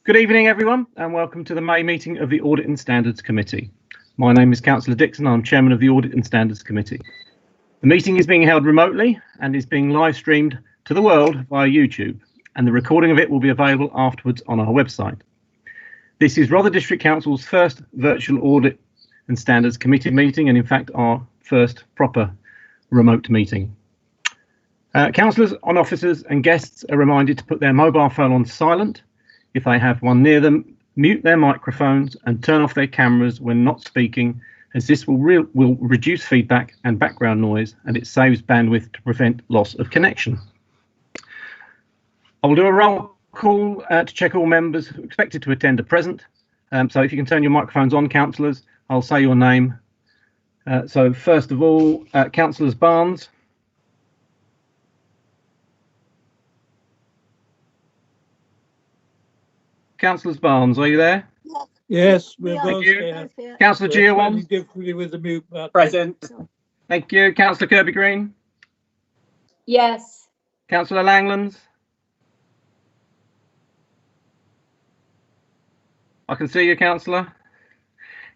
Good evening, everyone, and welcome to the May meeting of the Audit and Standards Committee. My name is Councillor Dixon. I'm Chairman of the Audit and Standards Committee. The meeting is being held remotely and is being live streamed to the world via YouTube, and the recording of it will be available afterwards on our website. This is Rother District Council's first virtual Audit and Standards Committee meeting, and in fact our first proper remote meeting. Councillors, officers and guests are reminded to put their mobile phone on silent. If they have one near them, mute their microphones and turn off their cameras when not speaking, as this will reduce feedback and background noise, and it saves bandwidth to prevent loss of connection. I will do a roll call to check all members expected to attend are present. So if you can turn your microphones on, councillors, I'll say your name. So first of all, Councillors Barnes. Councillors Barnes, are you there? Yes, we're Thank both you. here. Councillor Giawan. Difficulty with the mute button. Present. Thank you. Councillor Kirby Green. Yes. Councillor Langlands. I can see you, Councillor.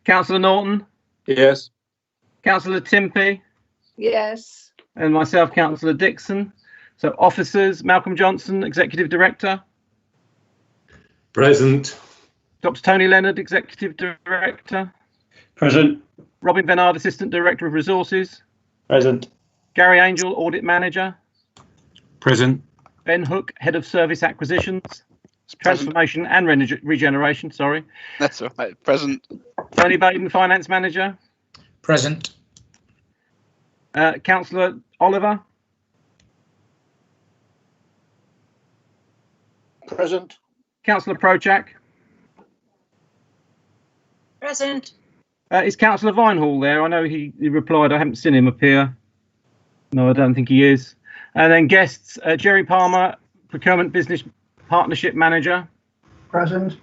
Councillor Norton. Yes. Councillor Timpey. Yes. And myself, Councillor Dixon. So officers, Malcolm Johnson, Executive Director. Present. Dr. Tony Leonard, Executive Director. Present. Robin Bernard, Assistant Director of Resources. Present. Gary Angel, Audit Manager. Present. Ben Hook, Head of Service Acquisitions. Transformation and Regeneration, sorry. That's all right. Present. Tony Baden, Finance Manager. Present. Councillor Oliver. Present. Councillor Prochak. Present. Is Councillor Vinehall there? I know he replied. I haven't seen him appear. No, I don't think he is. And then guests, Jerry Palmer, Procurement Business Partnership Manager. Present.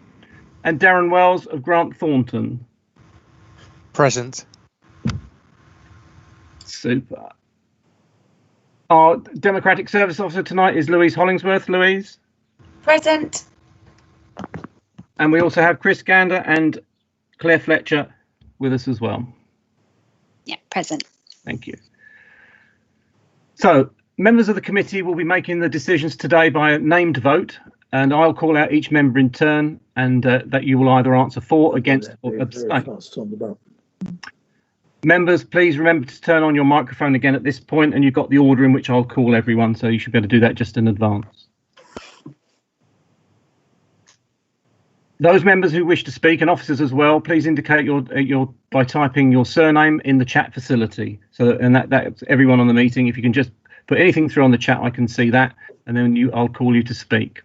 And Darren Wells of Grant Thornton. Present. Super. Our Democratic Service Officer tonight is Louise Hollingsworth. Louise. Present. And we also have Chris Gander and Claire Fletcher with us as well. Yeah, present. Thank you. So members of the committee will be making the decisions today by a named vote, and I'll call out each member in turn, and that you will either answer for, against, or abstain. Members, please remember to turn on your microphone again at this point, and you've got the order in which I'll call everyone, so you should be able to do that just in advance. Those members who wish to speak, and officers as well, please indicate your by typing your surname in the chat facility. So that's everyone on the meeting. If you can just put anything through on the chat, I can see that, and then I'll call you to speak.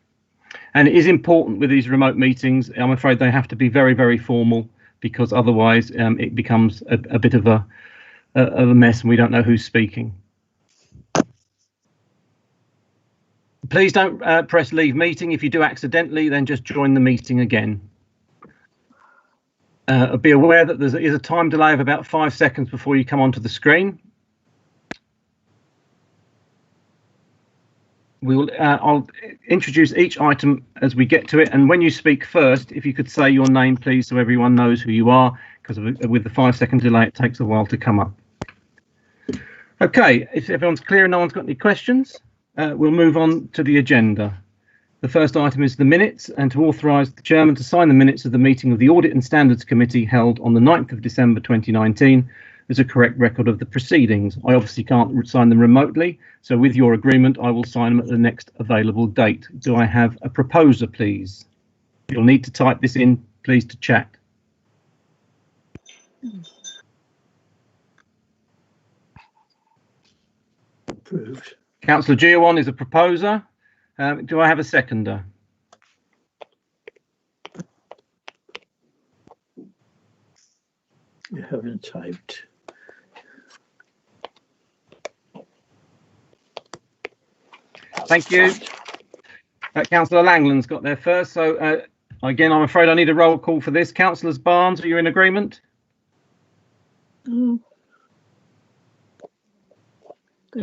And it is important with these remote meetings. I'm afraid they have to be very, very formal, because otherwise it becomes a bit of a mess, and we don't know who's speaking. Please don't press leave meeting. If you do accidentally, then just join the meeting again. Be aware that there is a time delay of about 5 seconds before you come onto the screen. I'll introduce each item as we get to it, and when you speak first, if you could say your name, please, so everyone knows who you are, because with the 5 second delay, it takes a while to come up. Okay, if everyone's clear and no one's got any questions, we'll move on to the agenda. The first item is the minutes, and to authorise the chairman to sign the minutes of the meeting of the Audit and Standards Committee held on the 9th of December 2019 as a correct record of the proceedings. I obviously can't sign them remotely, so with your agreement, I will sign them at the next available date. Do I have a proposer, please? You'll need to type this in, please, to chat. Approved. Councillor Giawan is a proposer. Do I have a seconder? You haven't typed. Thank you. Councillor Langland's got there first. So again, I'm afraid I need a roll call for this. Councillors Barnes, are you in agreement? Was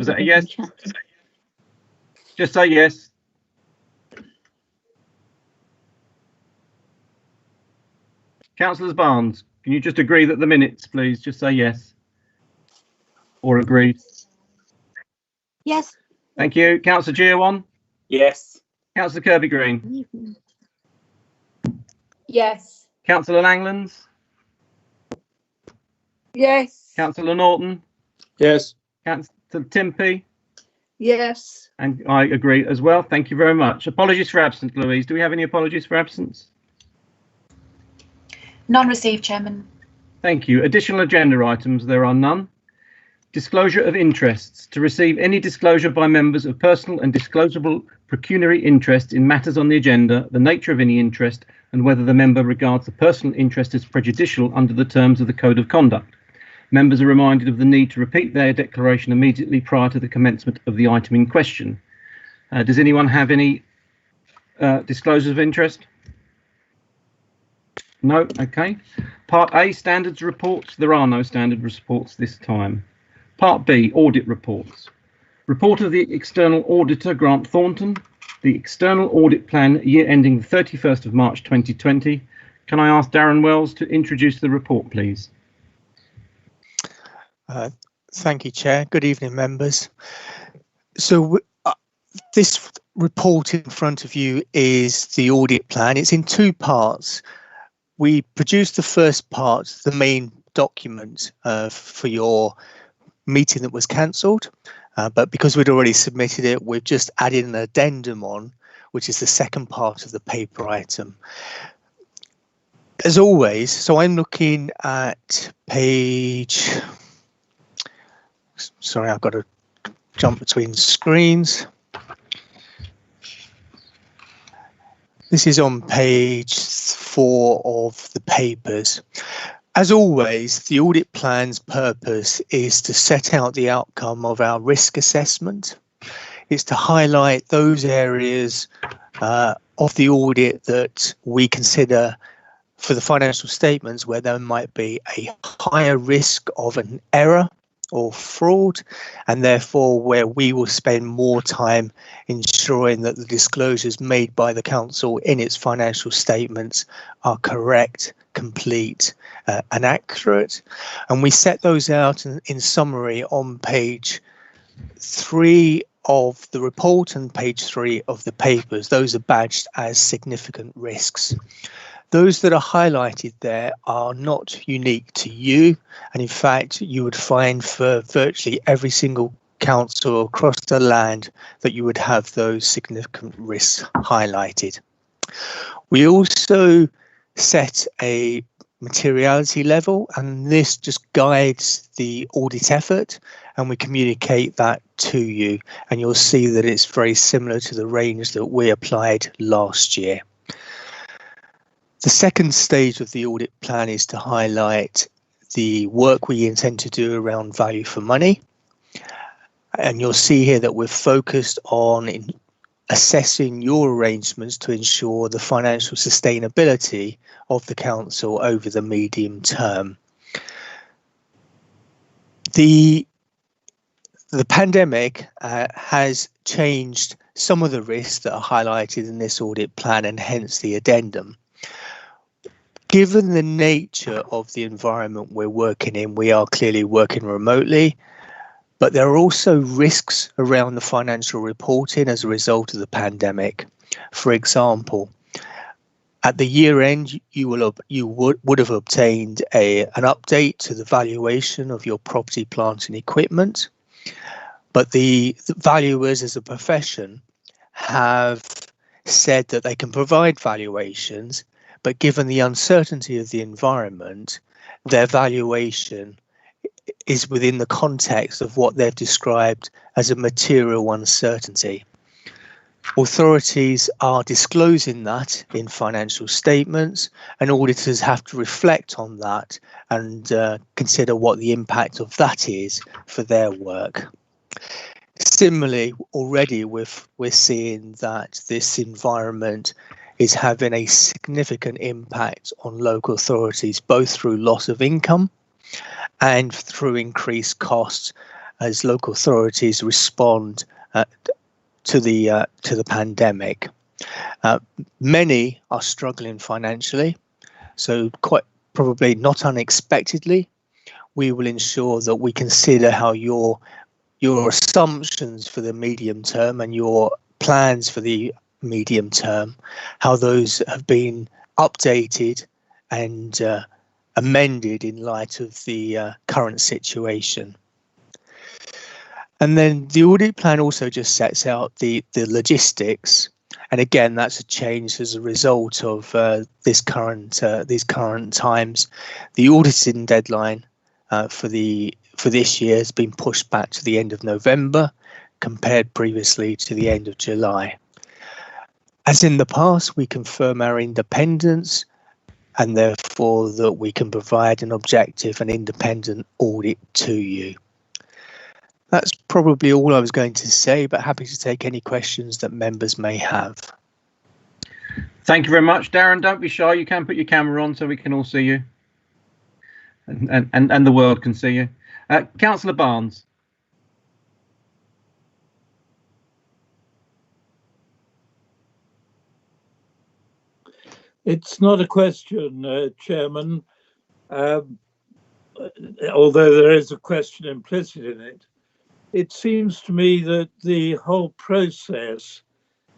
that a yes? Just say yes. Councillors Barnes, can you just agree that the minutes, please? Just say yes. Or agreed. Yes. Thank you. Councillor Giawan. Yes. Councillor Kirby Green. Yes. Councillor Langlands. Yes. Councillor Norton. Yes. Councillor Timpey. Yes. And I agree as well. Thank you very much. Apologies for absence, Louise. Do we have any apologies for absence? None received, Chairman. Thank you. Additional agenda items, there are none. Disclosure of interests. To receive any disclosure by members of personal and disclosable pecuniary interest in matters on the agenda, the nature of any interest, and whether the member regards the personal interest as prejudicial under the terms of the Code of Conduct. Members are reminded of the need to repeat their declaration immediately prior to the commencement of the item in question. Does anyone have any disclosures of interest? No? Okay. Part A, standards reports. There are no standard reports this time. Part B, audit reports. Report of the External Auditor, Grant Thornton. The External Audit Plan, year ending the 31st of March 2020. Can I ask Darren Wells to introduce the report, please? Thank you, Chair. Good evening, members. So this report in front of you is the audit plan. It's in two parts. We produced the first part, the main document for your meeting that was cancelled, but because we'd already submitted it, we've just added an addendum on, which is the second part of the paper item. As always, so I'm looking at page, sorry, I've got to jump between screens. This is on page 4 of the papers. As always, the audit plan's purpose is to set out the outcome of our risk assessment. It's to highlight those areas of the audit that we consider for the financial statements where there might be a higher risk of an error or fraud, and therefore where we will spend more time ensuring that the disclosures made by the council in its financial statements are correct, complete, and accurate. And we set those out in summary on page 3 of the report and page 3 of the papers. Those are badged as significant risks. Those that are highlighted there are not unique to you, and in fact you would find for virtually every single council across the land that you would have those significant risks highlighted. We also set a materiality level, and this just guides the audit effort, and we communicate that to you, and you'll see that it's very similar to the range that we applied last year. The second stage of the audit plan is to highlight the work we intend to do around value for money. And you'll see here that we're focused on assessing your arrangements to ensure the financial sustainability of the council over the medium term. The pandemic has changed some of the risks that are highlighted in this audit plan, and hence the addendum. Given the nature of the environment we're working in, we are clearly working remotely, but there are also risks around the financial reporting as a result of the pandemic. For example, at the year end, you would have obtained an update to the valuation of your property, plant and equipment, but the valuers as a profession have said that they can provide valuations, but given the uncertainty of the environment, their valuation is within the context of what they've described as a material uncertainty. Authorities are disclosing that in financial statements, and auditors have to reflect on that and consider what the impact of that is for their work. Similarly, already we're seeing that this environment is having a significant impact on local authorities, both through loss of income and through increased costs as local authorities respond to the pandemic. Many are struggling financially, so probably not unexpectedly, we will ensure that we consider how your assumptions for the medium term and your plans for the medium term, how those have been updated and amended in light of the current situation. And then the audit plan also just sets out the logistics. And again, that's a change as a result of these current times. The auditing deadline for this year has been pushed back to the end of November, compared previously to the end of July. As in the past, we confirm our independence and therefore that we can provide an objective and independent audit to you. That's probably all I was going to say, but happy to take any questions that members may have. Thank you very much, Darren. Don't be shy. You can put your camera on so we can all see you, and the world can see you. Councillor Barnes. It's not a question, Chairman, although there is a question implicit in it. It seems to me that the whole process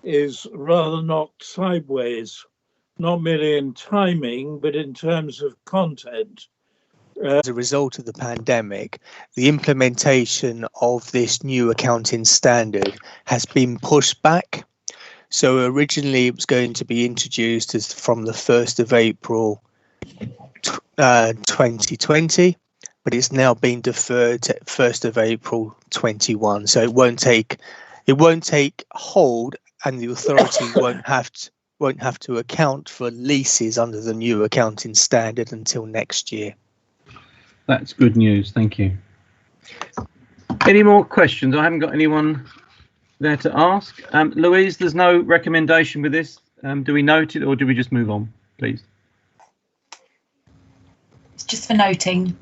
is rather knocked sideways, not merely in timing, but in terms of content. As a result of the pandemic, the implementation of this new accounting standard has been pushed back. So originally it was going to be introduced as from the 1st of April 2020, but it's now been deferred to 1st of April 21. So it won't take hold, and the authority won't have to account for leases under the new accounting standard until next year. That's good news. Thank you. Any more questions? I haven't got anyone there to ask. Louise, there's no recommendation with this. Do we note it or do we just move on, please? It's just for noting.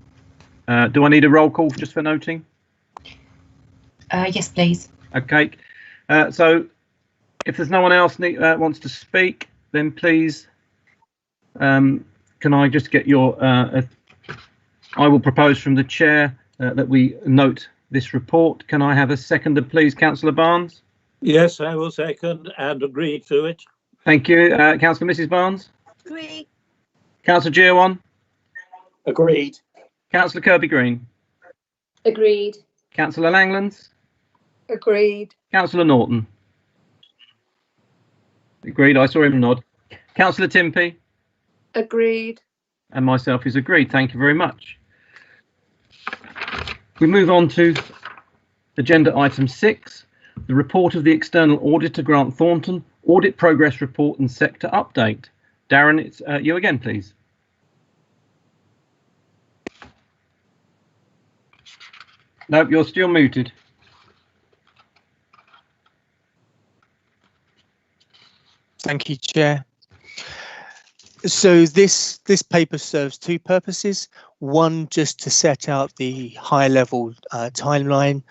Do I need a roll call just for noting? Yes, please. Okay. So if there's no one else wants to speak, then please, can I just get your... I will propose from the chair that we note this report. Can I have a seconder, please, Councillor Barnes? Yes, I will second and agree to it. Thank you. Councillor Mrs Barnes? Agree. Councillor Giawan? Agreed. Councillor Kirby-Green? Agreed. Councillor Langlands? Agreed. Councillor Norton? Agreed. I saw him nod. Councillor Timpey? Agreed. And myself is agreed. Thank you very much. We move on to agenda item 6, the report of the external auditor Grant Thornton, audit progress report and sector update. Darren, it's you again, please. Nope, you're still muted. Thank you, Chair. So this paper serves two purposes. One, just to set out the high-level timeline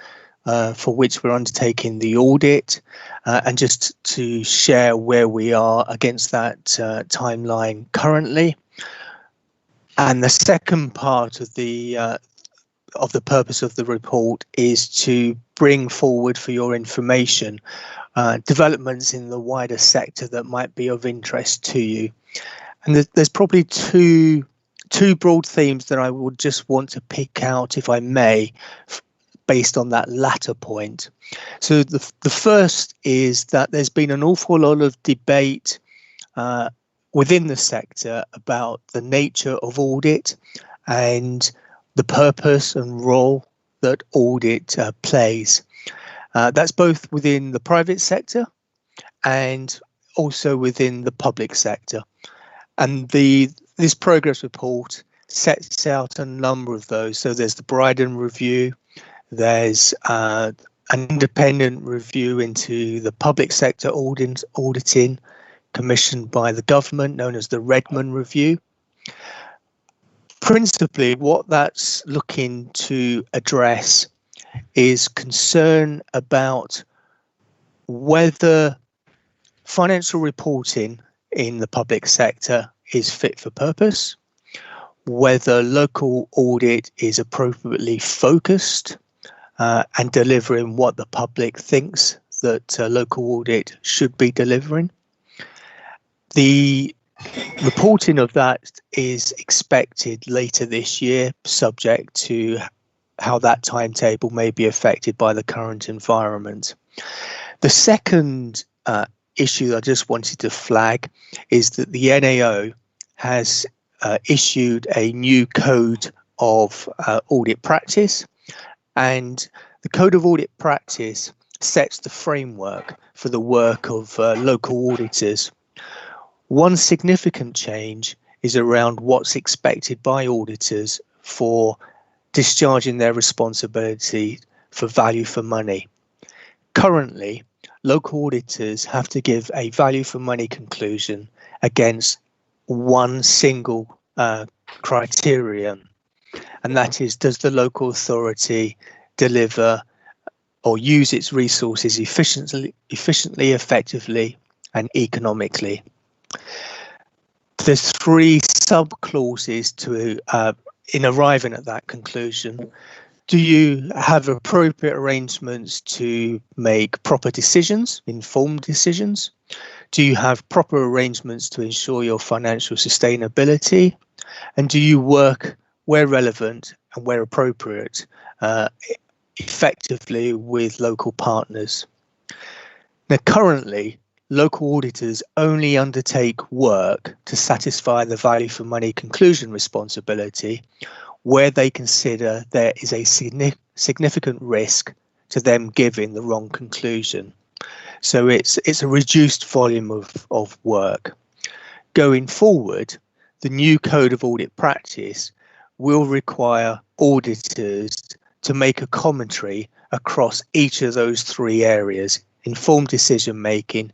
for which we're undertaking the audit, and just to share where we are against that timeline currently. And the second part of the purpose of the report is to bring forward for your information developments in the wider sector that might be of interest to you. And there's probably two broad themes that I would just want to pick out, if I may, based on that latter point. So the first is that there's been an awful lot of debate within the sector about the nature of audit and the purpose and role that audit plays. That's both within the private sector and also within the public sector. And this progress report sets out a number of those. So there's the Bryden review, there's an independent review into the public sector auditing commissioned by the government, known as the Redmond review. Principally, what that's looking to address is concern about whether financial reporting in the public sector is fit for purpose, whether local audit is appropriately focused and delivering what the public thinks that local audit should be delivering. The reporting of that is expected later this year, subject to how that timetable may be affected by the current environment. The second issue I just wanted to flag is that the NAO has issued a new code of audit practice, and the code of audit practice sets the framework for the work of local auditors. One significant change is around what's expected by auditors for discharging their responsibility for value for money. Currently, local auditors have to give a value for money conclusion against one single criterion, and that is, does the local authority deliver or use its resources efficiently, effectively, and economically? There's three sub-clauses to in arriving at that conclusion. Do you have appropriate arrangements to make proper decisions, informed decisions? Do you have proper arrangements to ensure your financial sustainability? And do you work where relevant and where appropriate effectively with local partners? Now, currently, local auditors only undertake work to satisfy the value for money conclusion responsibility where they consider there is a significant risk to them giving the wrong conclusion. So it's a reduced volume of work. Going forward, the new code of audit practice will require auditors to make a commentary across each of those three areas: informed decision making,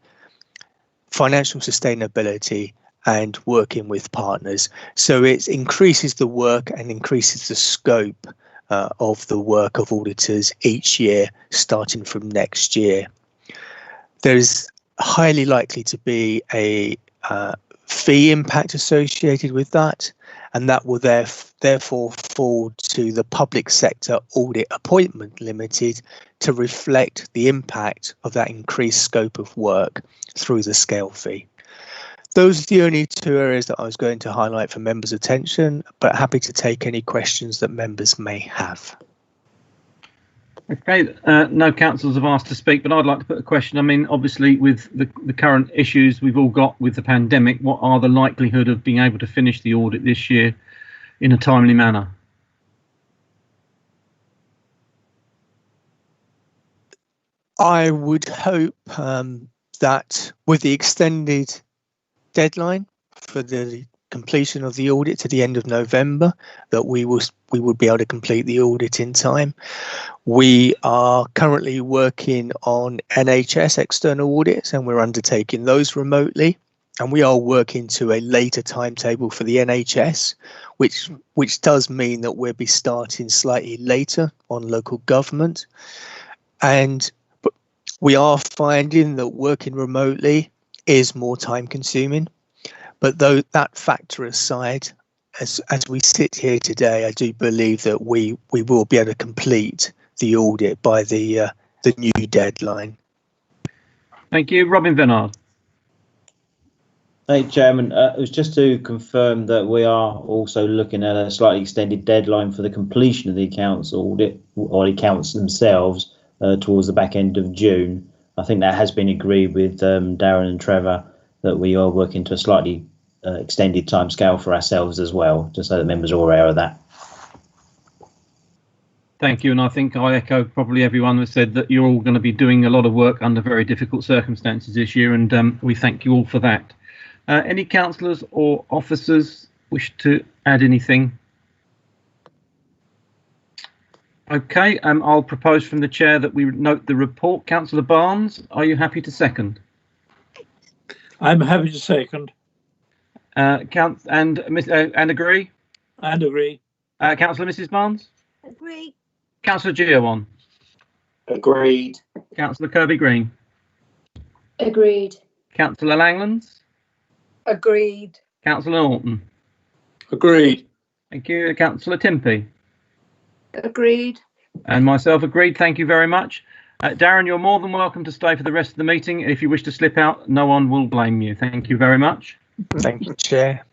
financial sustainability, and working with partners. So it increases the work and increases the scope of the work of auditors each year, starting from next year. There's highly likely to be a fee impact associated with that, and that will therefore fall to the Public Sector Audit Appointment Limited to reflect the impact of that increased scope of work through the scale fee. Those are the only two areas that I was going to highlight for members' attention, but happy to take any questions that members may have. Okay, no councillors have asked to speak, but I'd like to put a question. I mean, obviously, with the current issues we've all got with the pandemic, what are the likelihood of being able to finish the audit this year in a timely manner? I would hope that with the extended deadline for the completion of the audit to the end of November, that we would be able to complete the audit in time. We are currently working on NHS external audits, and we're undertaking those remotely. And we are working to a later timetable for the NHS, which does mean that we'll be starting slightly later on local government. And we are finding that working remotely is more time consuming. But though that factor aside, as we sit here today, I do believe that we will be able to complete the audit by the new deadline. Thank you. Robin Venard. Thank you, Chairman. It was just to confirm that we are also looking at a slightly extended deadline for the completion of the accounts audit, or the accounts themselves, towards the back end of June. I think that has been agreed with Darren and Trevor, that we are working to a slightly extended timescale for ourselves as well, just so that members are aware of that. Thank you, and I think I echo probably everyone that said that you're all going to be doing a lot of work under very difficult circumstances this year, and we thank you all for that. Any councillors or officers wish to add anything? Okay, I'll propose from the chair that we note the report. Councillor Barnes, are you happy to second? I'm happy to second. And agree? And agree. Councillor Mrs. Barnes? Agree. Councillor Giawan? Agreed. Councillor Kirby Green? Agreed. Councillor Langlands? Agreed. Councillor Norton? Agreed. Thank you. Councillor Timpey. Agreed. And myself agreed. Thank you very much. Darren, you're more than welcome to stay for the rest of the meeting. If you wish to slip out, no one will blame you. Thank you very much. Thank you, Chair.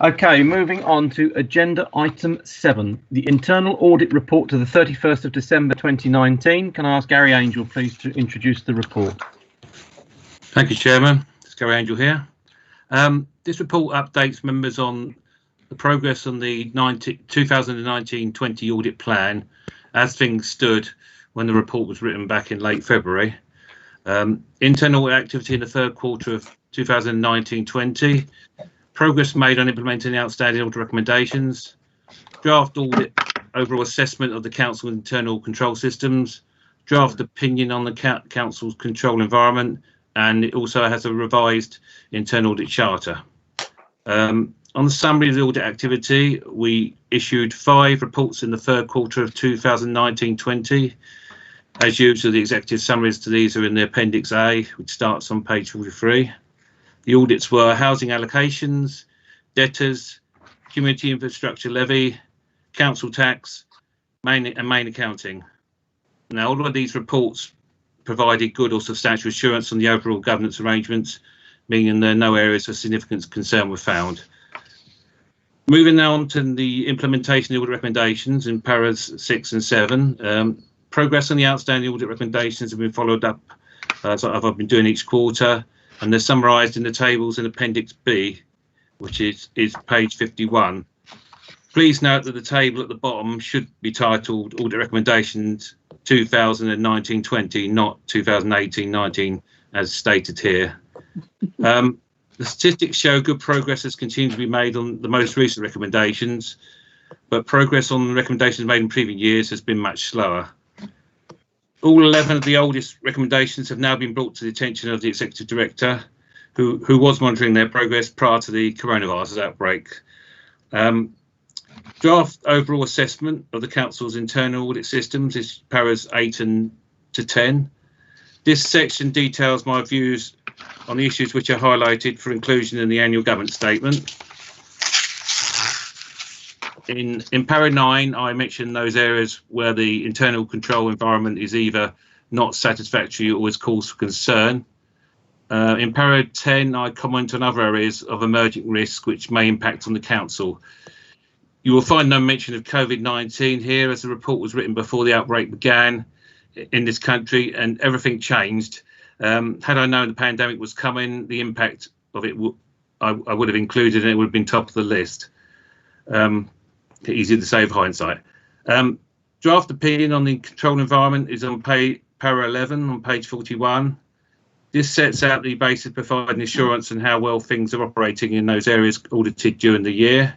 Okay, moving on to agenda item 7, the internal audit report to the 31st of December 2019. Can I ask Gary Angel, please, to introduce the report? Thank you, Chairman. It's Gary Angel here. This report updates members on the progress on the 2019-20 audit plan as things stood when the report was written back in late February. Internal activity in the third quarter of 2019-20, progress made on implementing the outstanding audit recommendations, draft audit overall assessment of the council's internal control systems, draft opinion on the council's control environment, and it also has a revised internal audit charter. On the summary of the audit activity, we issued 5 reports in the third quarter of 2019-20. As usual, the executive summaries to these are in the Appendix A, which starts on page 43. The audits were housing allocations, debtors, community infrastructure levy, council tax, main accounting. Now, all of these reports provided good or substantial assurance on the overall governance arrangements, meaning there are no areas of significant concern were found. Moving now on to the implementation of the audit recommendations in paras 6 and 7. Progress on the outstanding audit recommendations have been followed up as I've been doing each quarter, and they're summarised in the tables in Appendix B, which is page 51. Please note that the table at the bottom should be titled Audit Recommendations 2019-20, not 2018-19, as stated here. The statistics show good progress has continued to be made on the most recent recommendations, but progress on the recommendations made in previous years has been much slower. All 11 of the oldest recommendations have now been brought to the attention of the Executive Director, who was monitoring their progress prior to the coronavirus outbreak. Draft overall assessment of the Council's internal audit systems is paras 8 to 10. This section details my views on the issues which are highlighted for inclusion in the annual governance statement. In para 9, I mentioned those areas where the internal control environment is either not satisfactory or is cause for concern. In para 10, I comment on other areas of emerging risk which may impact on the council. You will find no mention of COVID-19 here, as the report was written before the outbreak began in this country and everything changed. Had I known the pandemic was coming, the impact of it I would have included, and it would have been top of the list. Easy to say with hindsight. Draft opinion on the control environment is on para 11 on page 41. This sets out the basis of providing assurance and how well things are operating in those areas audited during the year.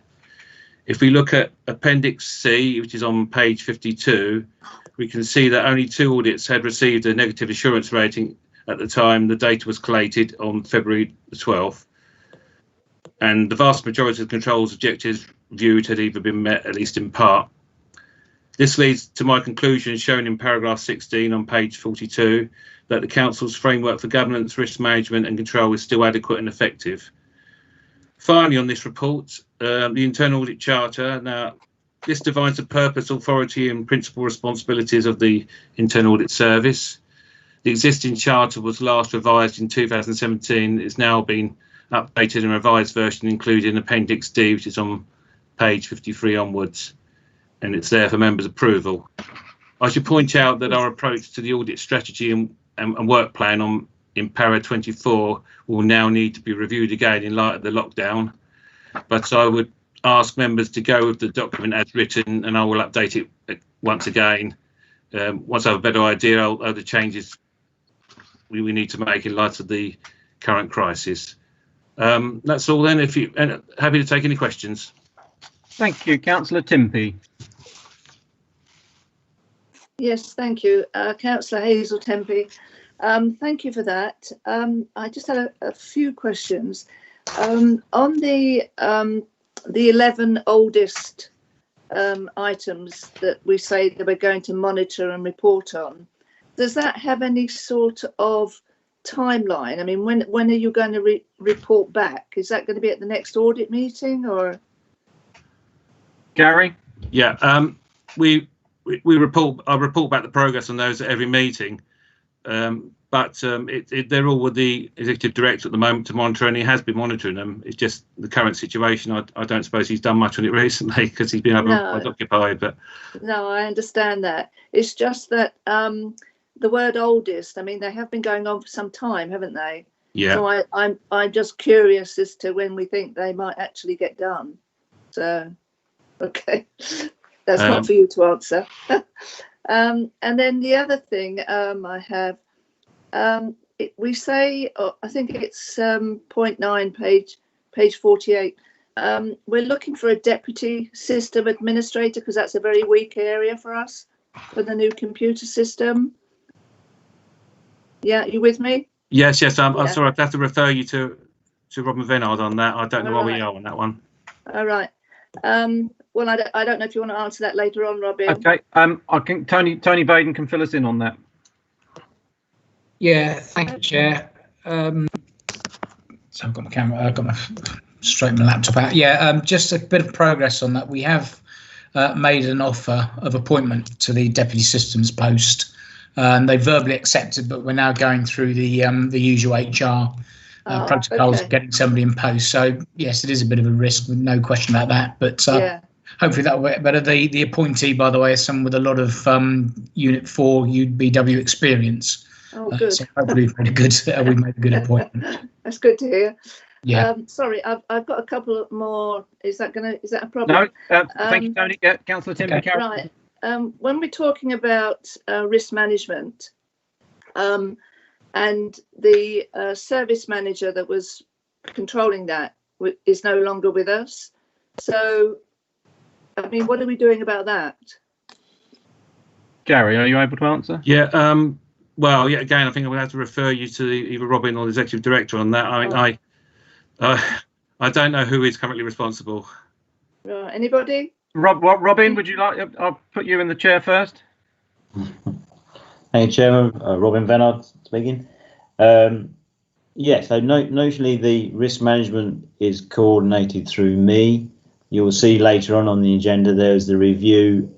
If we look at Appendix C, which is on page 52, we can see that only 2 audits had received a negative assurance rating at the time the data was collated on February the 12th. And the vast majority of the controls objectives viewed had either been met, at least in part. This leads to my conclusion shown in paragraph 16 on page 42, that the Council's framework for governance, risk management and control is still adequate and effective. Finally, on this report, the Internal Audit Charter. Now, this defines the purpose, authority and principal responsibilities of the Internal Audit Service. The existing charter was last revised in 2017. It's now been updated and revised version, including Appendix D, which is on page 53 onwards, and it's there for members' approval. I should point out that our approach to the audit strategy and work plan in para 24 will now need to be reviewed again in light of the lockdown, but I would ask members to go with the document as written, and I will update it once again once I have a better idea of the changes we need to make in light of the current crisis. That's all then. Happy to take any questions. Thank you. Councillor Timpey. Yes, thank you. Councillor Hazel Tempe. Thank you for that. I just had a few questions. On the 11 oldest items that we say that we're going to monitor and report on, does that have any sort of timeline? I mean, when are you going to report back? Is that going to be at the next audit meeting or? Gary? Yeah, I report back the progress on those at every meeting, but they're all with the executive director at the moment to monitor, and he has been monitoring them. It's just the current situation. I don't suppose he's done much on it recently because he's been occupied. But no, I understand that. It's just that the word oldest. I mean, they have been going on for some time, haven't they? Yeah. So I'm just curious as to when we think they might actually get done. So, okay, that's not for you to answer. And then the other thing I have, we say, I think it's point 9, page 48. We're looking for a deputy system administrator because that's a very weak area for us for the new computer system. Yeah, you with me? Yes. I'm sorry. I have to refer you to Robin Venard on that. I don't know where we are on that one. All right. Well, I don't know if you want to answer that later on, Robin. Okay. I think Tony Baden can fill us in on that. Yeah. Thank you, Chair. So I've got my camera. I've got my straighten my laptop out. Yeah. Just a bit of progress on that. We have made an offer of appointment to the deputy systems post. They verbally accepted, but we're now going through the usual HR protocols of getting somebody in post. So yes, it is a bit of a risk, with no question about that. But hopefully that will work better. The appointee, by the way, is someone with a lot of Unit 4 UBW experience. Oh, good. So hopefully we've made a good appointment. That's good to hear. Yeah. Sorry, I've got a couple more. Is that a problem? No. Thank you, Tony. Councillor Tim. Okay. Right. When we're talking about risk management, and the service manager that was controlling that is no longer with us. So, I mean, what are we doing about that? Gary, are you able to answer? Yeah. Well, yeah. Again, I think I'm going to have to refer you to either Robin or the executive director on that. I don't know who is currently responsible. Anybody? Robin, would you like? I'll put you in the chair first. Thank you, Chairman. Robin Venard speaking. So notionally the risk management is coordinated through me. You will see later on the agenda there's the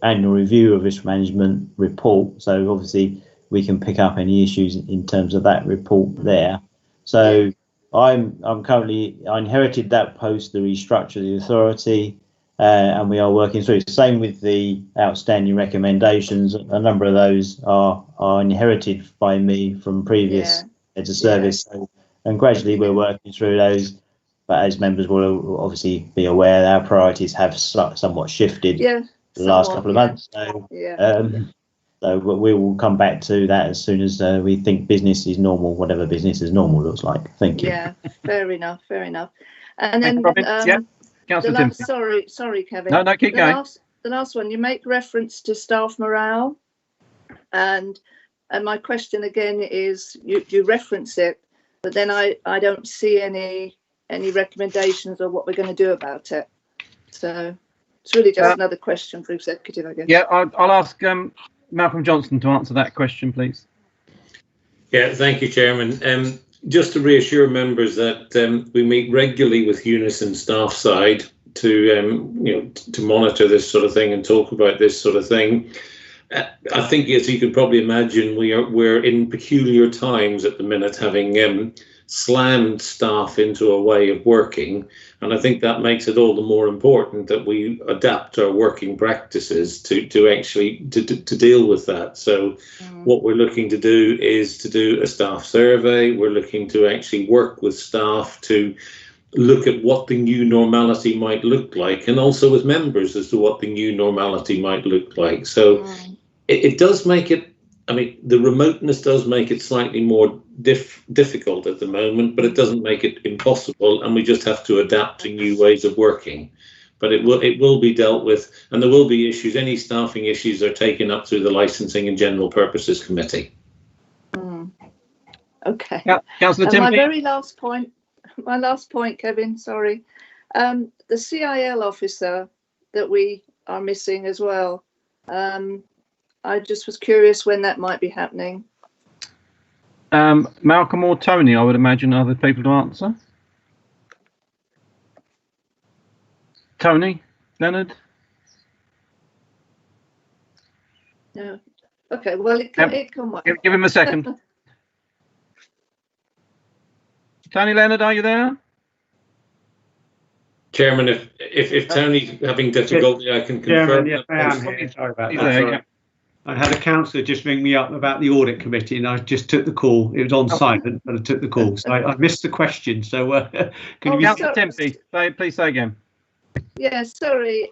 annual review of risk management report. So obviously we can pick up any issues in terms of that report there. So I inherited that post, the restructure of the authority. And we are working through. Same with the outstanding recommendations. A number of those are inherited by me from previous heads of service. So, and gradually we're working through those. But as members will obviously be aware, our priorities have somewhat shifted the last couple of months. So we will come back to that as soon as we think business is normal, whatever business is normal looks like. Thank you. Yeah, fair enough. And then. Sorry, Kevin. No, keep going. The last one, you make reference to staff morale, and my question again is, you reference it, but then I don't see any recommendations or what we're going to do about it. So it's really just another question for executive, I guess. Yeah, I'll ask Malcolm Johnston to answer that question, please. Yeah, thank you, Chairman. Just to reassure members that we meet regularly with Unison staff side to to monitor this sort of thing and talk about this sort of thing. I think, as you can probably imagine, we're in peculiar times at the minute, having slammed staff into a way of working, and I think that makes it all the more important that we adapt our working practices to deal with that. So what we're looking to do is to do a staff survey. We're looking to actually work with staff to look at what the new normality might look like, and also with members as to what the new normality might look like. So it does make it, I mean, the remoteness does make it slightly more difficult at the moment, but it doesn't make it impossible, and we just have to adapt to new ways of working. But it will be dealt with, and there will be issues. Any staffing issues are taken up through the Licensing and General Purposes Committee. Okay. Yeah, Councillor Tim. My last point, Kevin, sorry. The CIL officer that we are missing as well. I just was curious when that might be happening. Malcolm or Tony, I would imagine, are the people to answer. Tony, Leonard. No. Okay, well, it can wait. Give him a second. Tony Leonard, are you there? Chairman, if Tony's having difficulty, I can confirm. Chairman, yes, I am here. Sorry about He's that. there, yeah. I had a councillor just ring me up about the audit committee, and I just took the call. It was on silent, but I took the call, so I missed the question. So, can you? Councillor Tempy, please say again. Yeah, sorry.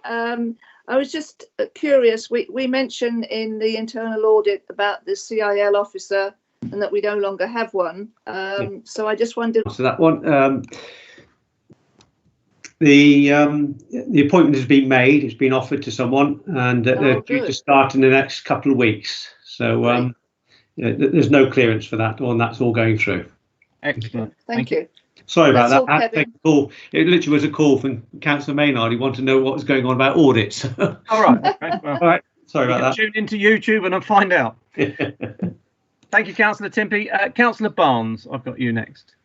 I was just curious. We mentioned in the internal audit about the CIL officer and that we no longer have one. So I just wondered. So that one. The appointment has been made. It's been offered to someone, and they're due to start in the next couple of weeks. So there's no clearance for that one. That's all going through. Excellent. Thank you. Sorry about That's that. I had to take a call. It literally was a call from Councillor Maynard. He wanted to know what was going on about audits. All right. Okay, well, all right. Sorry about that. Tune into YouTube and I'll find out. Thank you, Councillor Tempy. Councillor Barnes, I've got you next.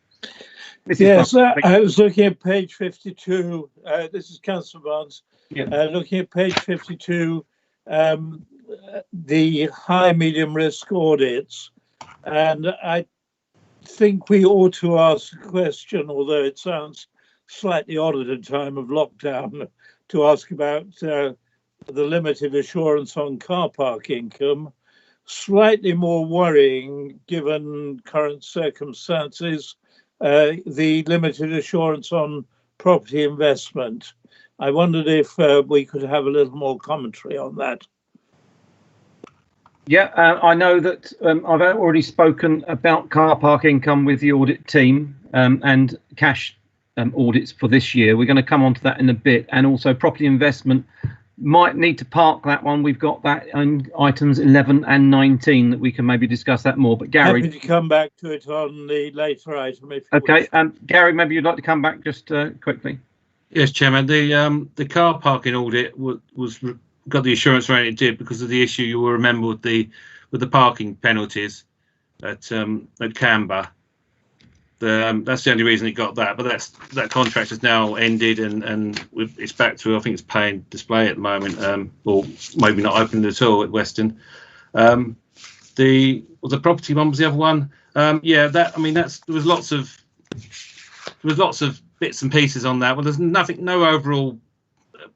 Yes, I was looking at page 52. This is Councillor Barnes. Yeah. Looking at page 52, the high medium risk audits, and I think we ought to ask a question, although it sounds slightly odd at a time of lockdown, to ask about the limited assurance on car park income. Slightly more worrying given current circumstances. The limited assurance on property investment. I wondered if we could have a little more commentary on that. Yeah, I know that I've already spoken about car park income with the audit team and cash audits for this year. We're going to come on to that in a bit, and also property investment. Might need to park that one. We've got that on items 11 and 19 that we can maybe discuss that more. But Gary, happy to come back to it on the later item. If okay, Gary, maybe you'd like to come back just quickly. Yes, Chairman. The car parking audit was got the assurance rating it did because of the issue you will remember with the parking penalties at Canberra. That's the only reason it got that, but that contract has now ended and it's back to, I think it's pay and display at the moment, or maybe not open at all at Western. The property one was the other one. Yeah, there was lots of bits and pieces on that. Well, there's no overall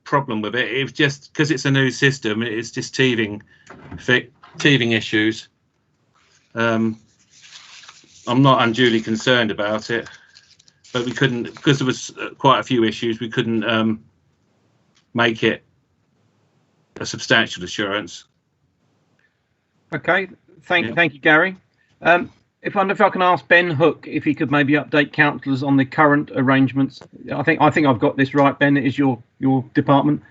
problem with it. It's just because it's a new system. It's just teething issues. I'm not unduly concerned about it, but we couldn't, because there was quite a few issues, we couldn't make it a substantial assurance. Okay, thank you, Gary. If I can ask Ben Hook if he could maybe update councillors on the current arrangements. I think I've got this right, Ben. It is your department.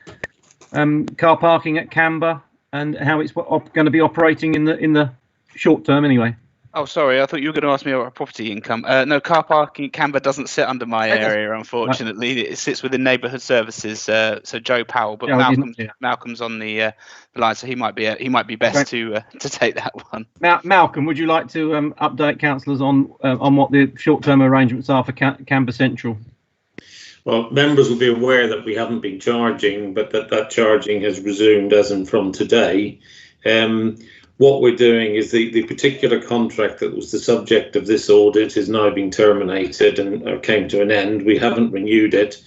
Car parking at Canberra and how it's going to be operating in the short term, anyway. Oh, sorry. I thought you were going to ask me about property income. No, car parking in Canberra doesn't sit under my area, unfortunately. Right. It sits within neighbourhood services. So Joe Powell, but Malcolm's on the line, so he might be best to take that one. Now, Malcolm, would you like to update councillors on what the short-term arrangements are for Canberra Central? Well, members will be aware that we haven't been charging, but that charging has resumed as and from today. What we're doing is the particular contract that was the subject of this audit has now been terminated and came to an end. We haven't renewed it.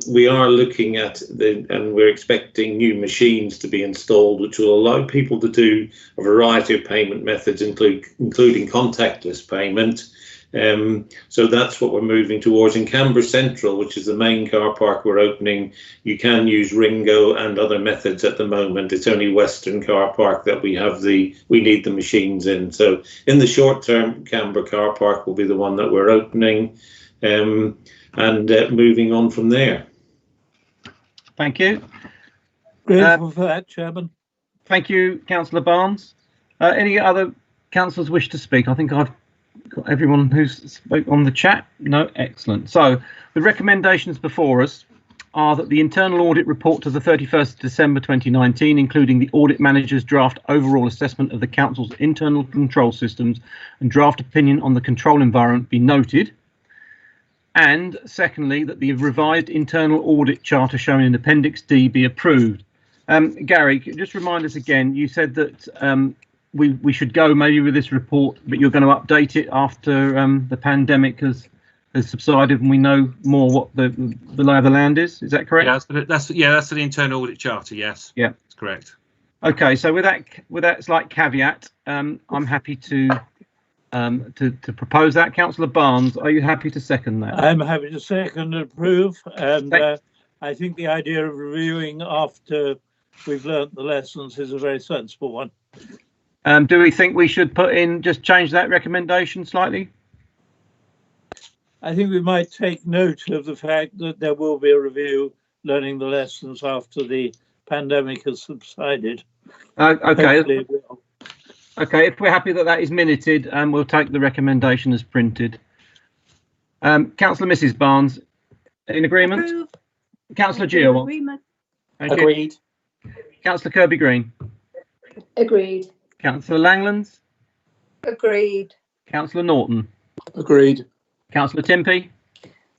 We are looking at and we're expecting new machines to be installed, which will allow people to do a variety of payment methods, including contactless payment. So that's what we're moving towards. In Canberra Central, which is the main car park we're opening, you can use Ringo and other methods at the moment. It's only Western car park that we need the machines in. So in the short term, Canberra car park will be the one that we're opening, and moving on from there. Thank you. Grateful for that, Chairman. Thank you, Councillor Barnes. Any other councillors wish to speak? I think I've got everyone who's spoke on the chat. No, excellent. So the recommendations before us are that the internal audit report to the 31st of December 2019, including the audit manager's draft overall assessment of the council's internal control systems and draft opinion on the control environment, be noted. And secondly, that the revised internal audit charter shown in Appendix D be approved. Gary, just remind us again, you said that we should go maybe with this report, but you're going to update it after the pandemic has subsided and we know more what the lay of the land is. Is that correct? Yeah, that's the internal audit charter. Yes. Yeah, that's correct. Okay, so with that slight caveat, I'm happy to propose that. Councillor Barnes, are you happy to second that? I'm happy to second and approve, and I think the idea of reviewing after we've learnt the lessons is a very sensible one. Do we think we should just change that recommendation slightly? I think we might take note of the fact that there will be a review, learning the lessons after the pandemic has subsided. Okay. Okay, if we're happy that is minuted, we'll take the recommendation as printed. Councillor Mrs. Barnes, in agreement? Approve. Councillor Gio. Agreement. Agreed. Councillor Kirby-Green. Agreed. Councillor Langlands. Agreed. Councillor Norton. Agreed. Councillor Timpey.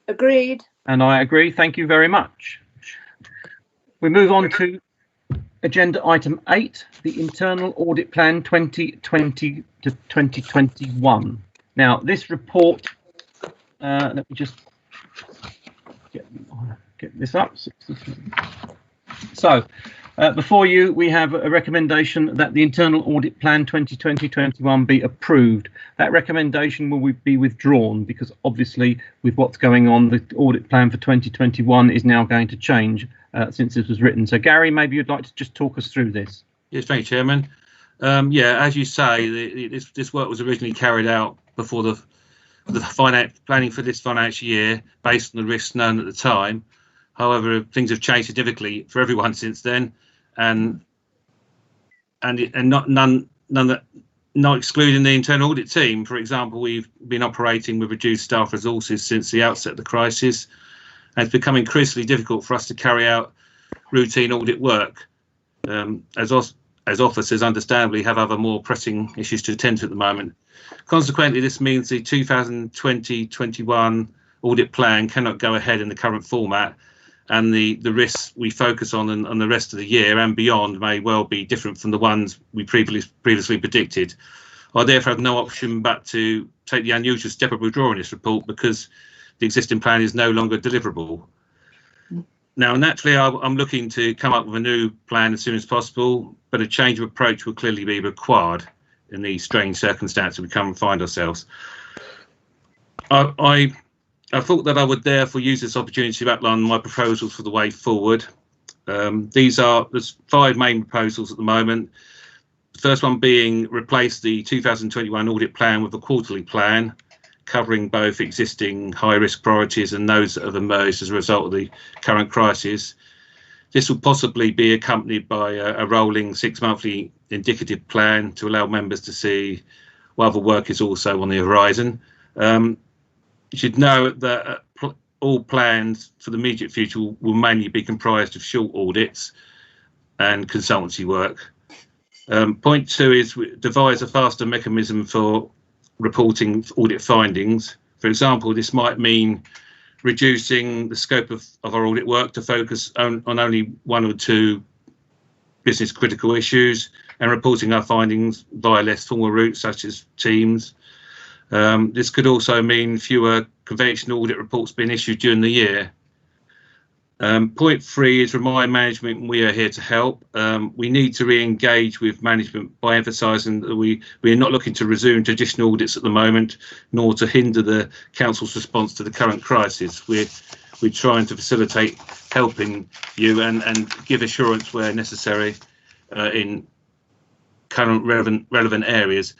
Agreed. And I agree. Thank you very much. We move on to agenda item 8, the Internal Audit Plan 2020 to 2021. Now, this report, let me just get this up. So, before you, we have a recommendation that the Internal Audit Plan 2020-21 be approved. That recommendation will be withdrawn because obviously with what's going on, the audit plan for 2021 is now going to change since this was written. So Gary, maybe you'd like to just talk us through this. Yes, thank you, Chairman. Yeah, as you say, this work was originally carried out before the planning for this financial year based on the risks known at the time. However, things have changed significantly for everyone since then, and not excluding the internal audit team. For example, we've been operating with reduced staff resources since the outset of the crisis, and it's become increasingly difficult for us to carry out routine audit work, as officers understandably have other more pressing issues to attend to at the moment. Consequently, this means the 2020-21 audit plan cannot go ahead in the current format, and the risks we focus on and the rest of the year and beyond may well be different from the ones we previously predicted. I therefore have no option but to take the unusual step of withdrawing this report because the existing plan is no longer deliverable. Now, naturally, I'm looking to come up with a new plan as soon as possible, but a change of approach will clearly be required in these strange circumstances we come and find ourselves. I thought that I would therefore use this opportunity to outline my proposals for the way forward. There's 5 main proposals at the moment. The first one being replace the 2021 audit plan with a quarterly plan, covering both existing high-risk priorities and those that have emerged as a result of the current crisis. This will possibly be accompanied by a rolling 6-monthly indicative plan to allow members to see what other work is also on the horizon. You should know that all plans for the immediate future will mainly be comprised of short audits and consultancy work. Point 2 is devise a faster mechanism for reporting audit findings. For example, this might mean reducing the scope of our audit work to focus on only 1 or 2 business critical issues and reporting our findings via less formal routes such as Teams. This could also mean fewer conventional audit reports being issued during the year. Point 3 is remind management we are here to help. We need to re-engage with management by emphasising that we are not looking to resume traditional audits at the moment, nor to hinder the council's response to the current crisis. We're trying to facilitate helping you and give assurance where necessary in current relevant areas.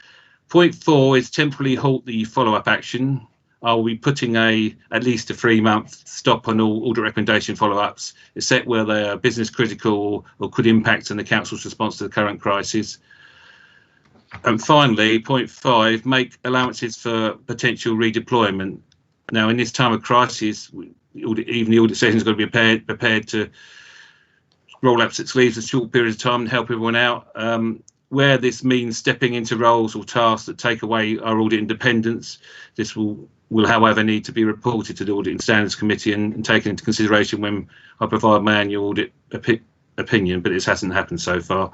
Point 4 is temporarily halt the follow-up action. Are we putting at least a 3-month stop on all audit recommendation follow-ups, except where they are business critical or could impact on the council's response to the current crisis? And finally, point 5, make allowances for potential redeployment. Now, in this time of crisis, even the audit session is going to be prepared to roll up 6 sleeves a short period of time and help everyone out. Where this means stepping into roles or tasks that take away our audit independence, this will however need to be reported to the Audit and Standards Committee and taken into consideration when I provide my annual audit opinion, but it hasn't happened so far.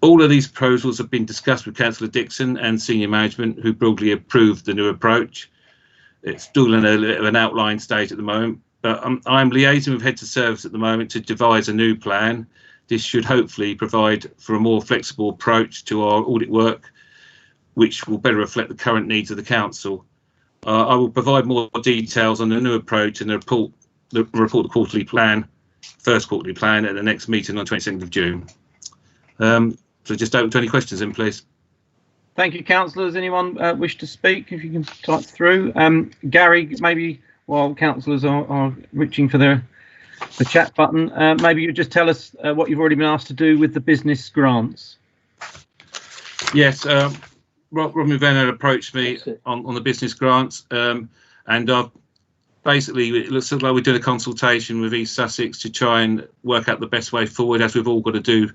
All of these proposals have been discussed with Councillor Dixon and senior management, who broadly approved the new approach. It's still in an outline stage at the moment, but I'm liaising with heads of service at the moment to devise a new plan. This should hopefully provide for a more flexible approach to our audit work, which will better reflect the current needs of the council. I will provide more details on the new approach and report the quarterly plan, first quarterly plan, at the next meeting on 22nd of June. So just open to any questions then, please. Thank you, councillors. Anyone wish to speak? If you can type through. Gary, maybe while councillors are reaching for the chat button, maybe you just tell us what you've already been asked to do with the business grants. Yes, Robin Venner approached me on the business grants, and basically it looks like we're doing a consultation with East Sussex to try and work out the best way forward, as we've all got to do,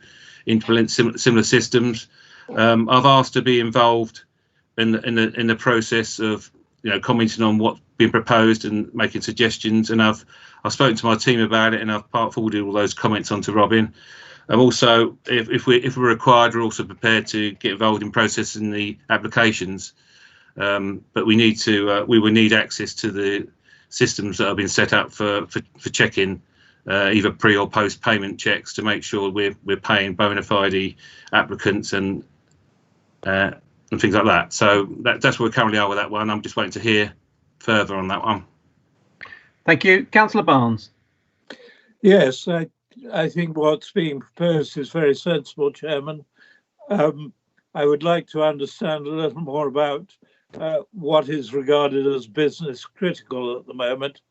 implement similar systems. I've asked to be involved in the process of, commenting on what's been proposed and making suggestions, and I've spoken to my team about it, and I've forwarded all those comments on to Robin. Also, if we're required, we're also prepared to get involved in processing the applications, but we will need access to the systems that have been set up for checking either pre or post payment checks, to make sure we're paying bona fide applicants and things like that. So that's where we currently are with that one. I'm just waiting to hear further on that one. Thank you. Councillor Barnes. Yes, I think what's being proposed is very sensible, Chairman. I would like to understand a little more about what is regarded as business critical at the moment,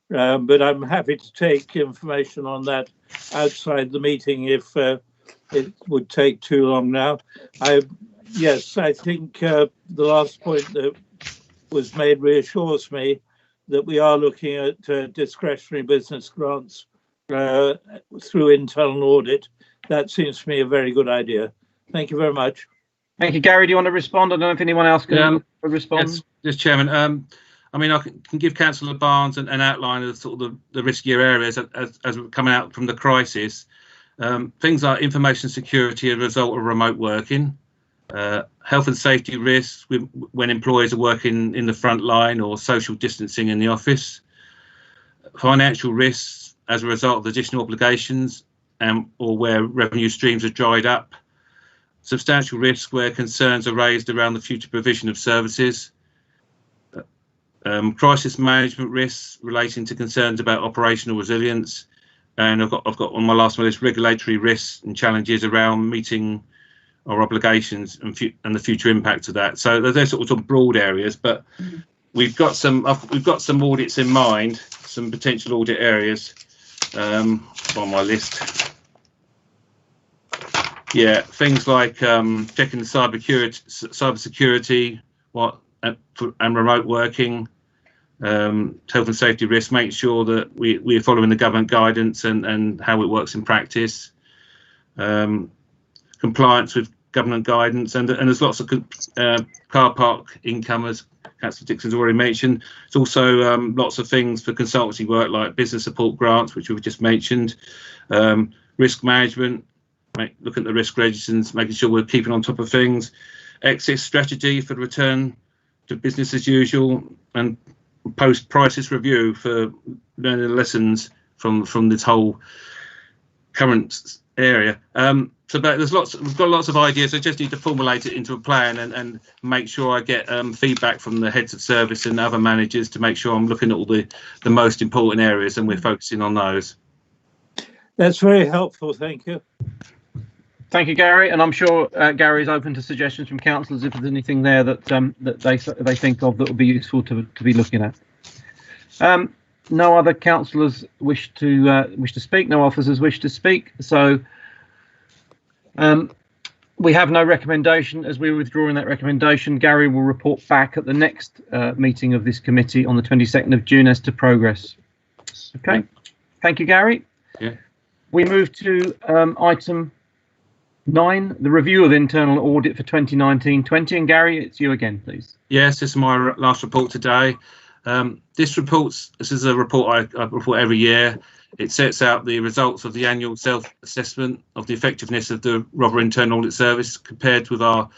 but I'm happy to take information on that outside the meeting if it would take too long now. Yes, I think the last point that was made reassures me that we are looking at discretionary business grants through internal audit. That seems to me a very good idea. Thank you very much. Thank you, Gary. Do you want to respond? I don't know if anyone else can respond. Yes, Chairman. I mean, I can give Councillor Barnes an outline of sort of the riskier areas as we're coming out from the crisis. Things like information security as a result of remote working, health and safety risks when employees are working in the front line, or social distancing in the office, financial risks as a result of additional obligations or where revenue streams are dried up, substantial risks where concerns are raised around the future provision of services, crisis management risks relating to concerns about operational resilience, and I've got on my last list regulatory risks and challenges around meeting our obligations and the future impact of that. So they're sort of broad areas, but we've got some audits in mind, some potential audit areas on my list. Yeah, things like checking the cybersecurity, and remote working, health and safety risks, making sure that we're following the government guidance and how it works in practice, compliance with government guidance, and there's lots of car park income, as Councillor Dixon's already mentioned. It's also lots of things for consultancy work like business support grants, which we've just mentioned, risk management, look at the risk registers, making sure we're keeping on top of things, exit strategy for the return to business as usual, and post crisis review for learning the lessons from this whole current area. So we've got lots of ideas. I just need to formulate it into a plan and make sure I get feedback from the heads of service and other managers to make sure I'm looking at all the most important areas and we're focusing on those. That's very helpful. Thank you. Thank you, Gary. And I'm sure Gary is open to suggestions from councillors if there's anything there that they think of that would be useful to be looking at. No other councillors wish to speak. No officers wish to speak. So we have no recommendation. As we're withdrawing that recommendation, Gary will report back at the next meeting of this committee on the 22nd of June as to progress. Okay. Thank you, Gary. Yeah. We move to item 9, the review of internal audit for 2019-20. And Gary, it's you again, please. Yes, this is my last report today. This is a report I report every year. It sets out the results of the annual self-assessment of the effectiveness of the Robber Internal Audit Service compared with our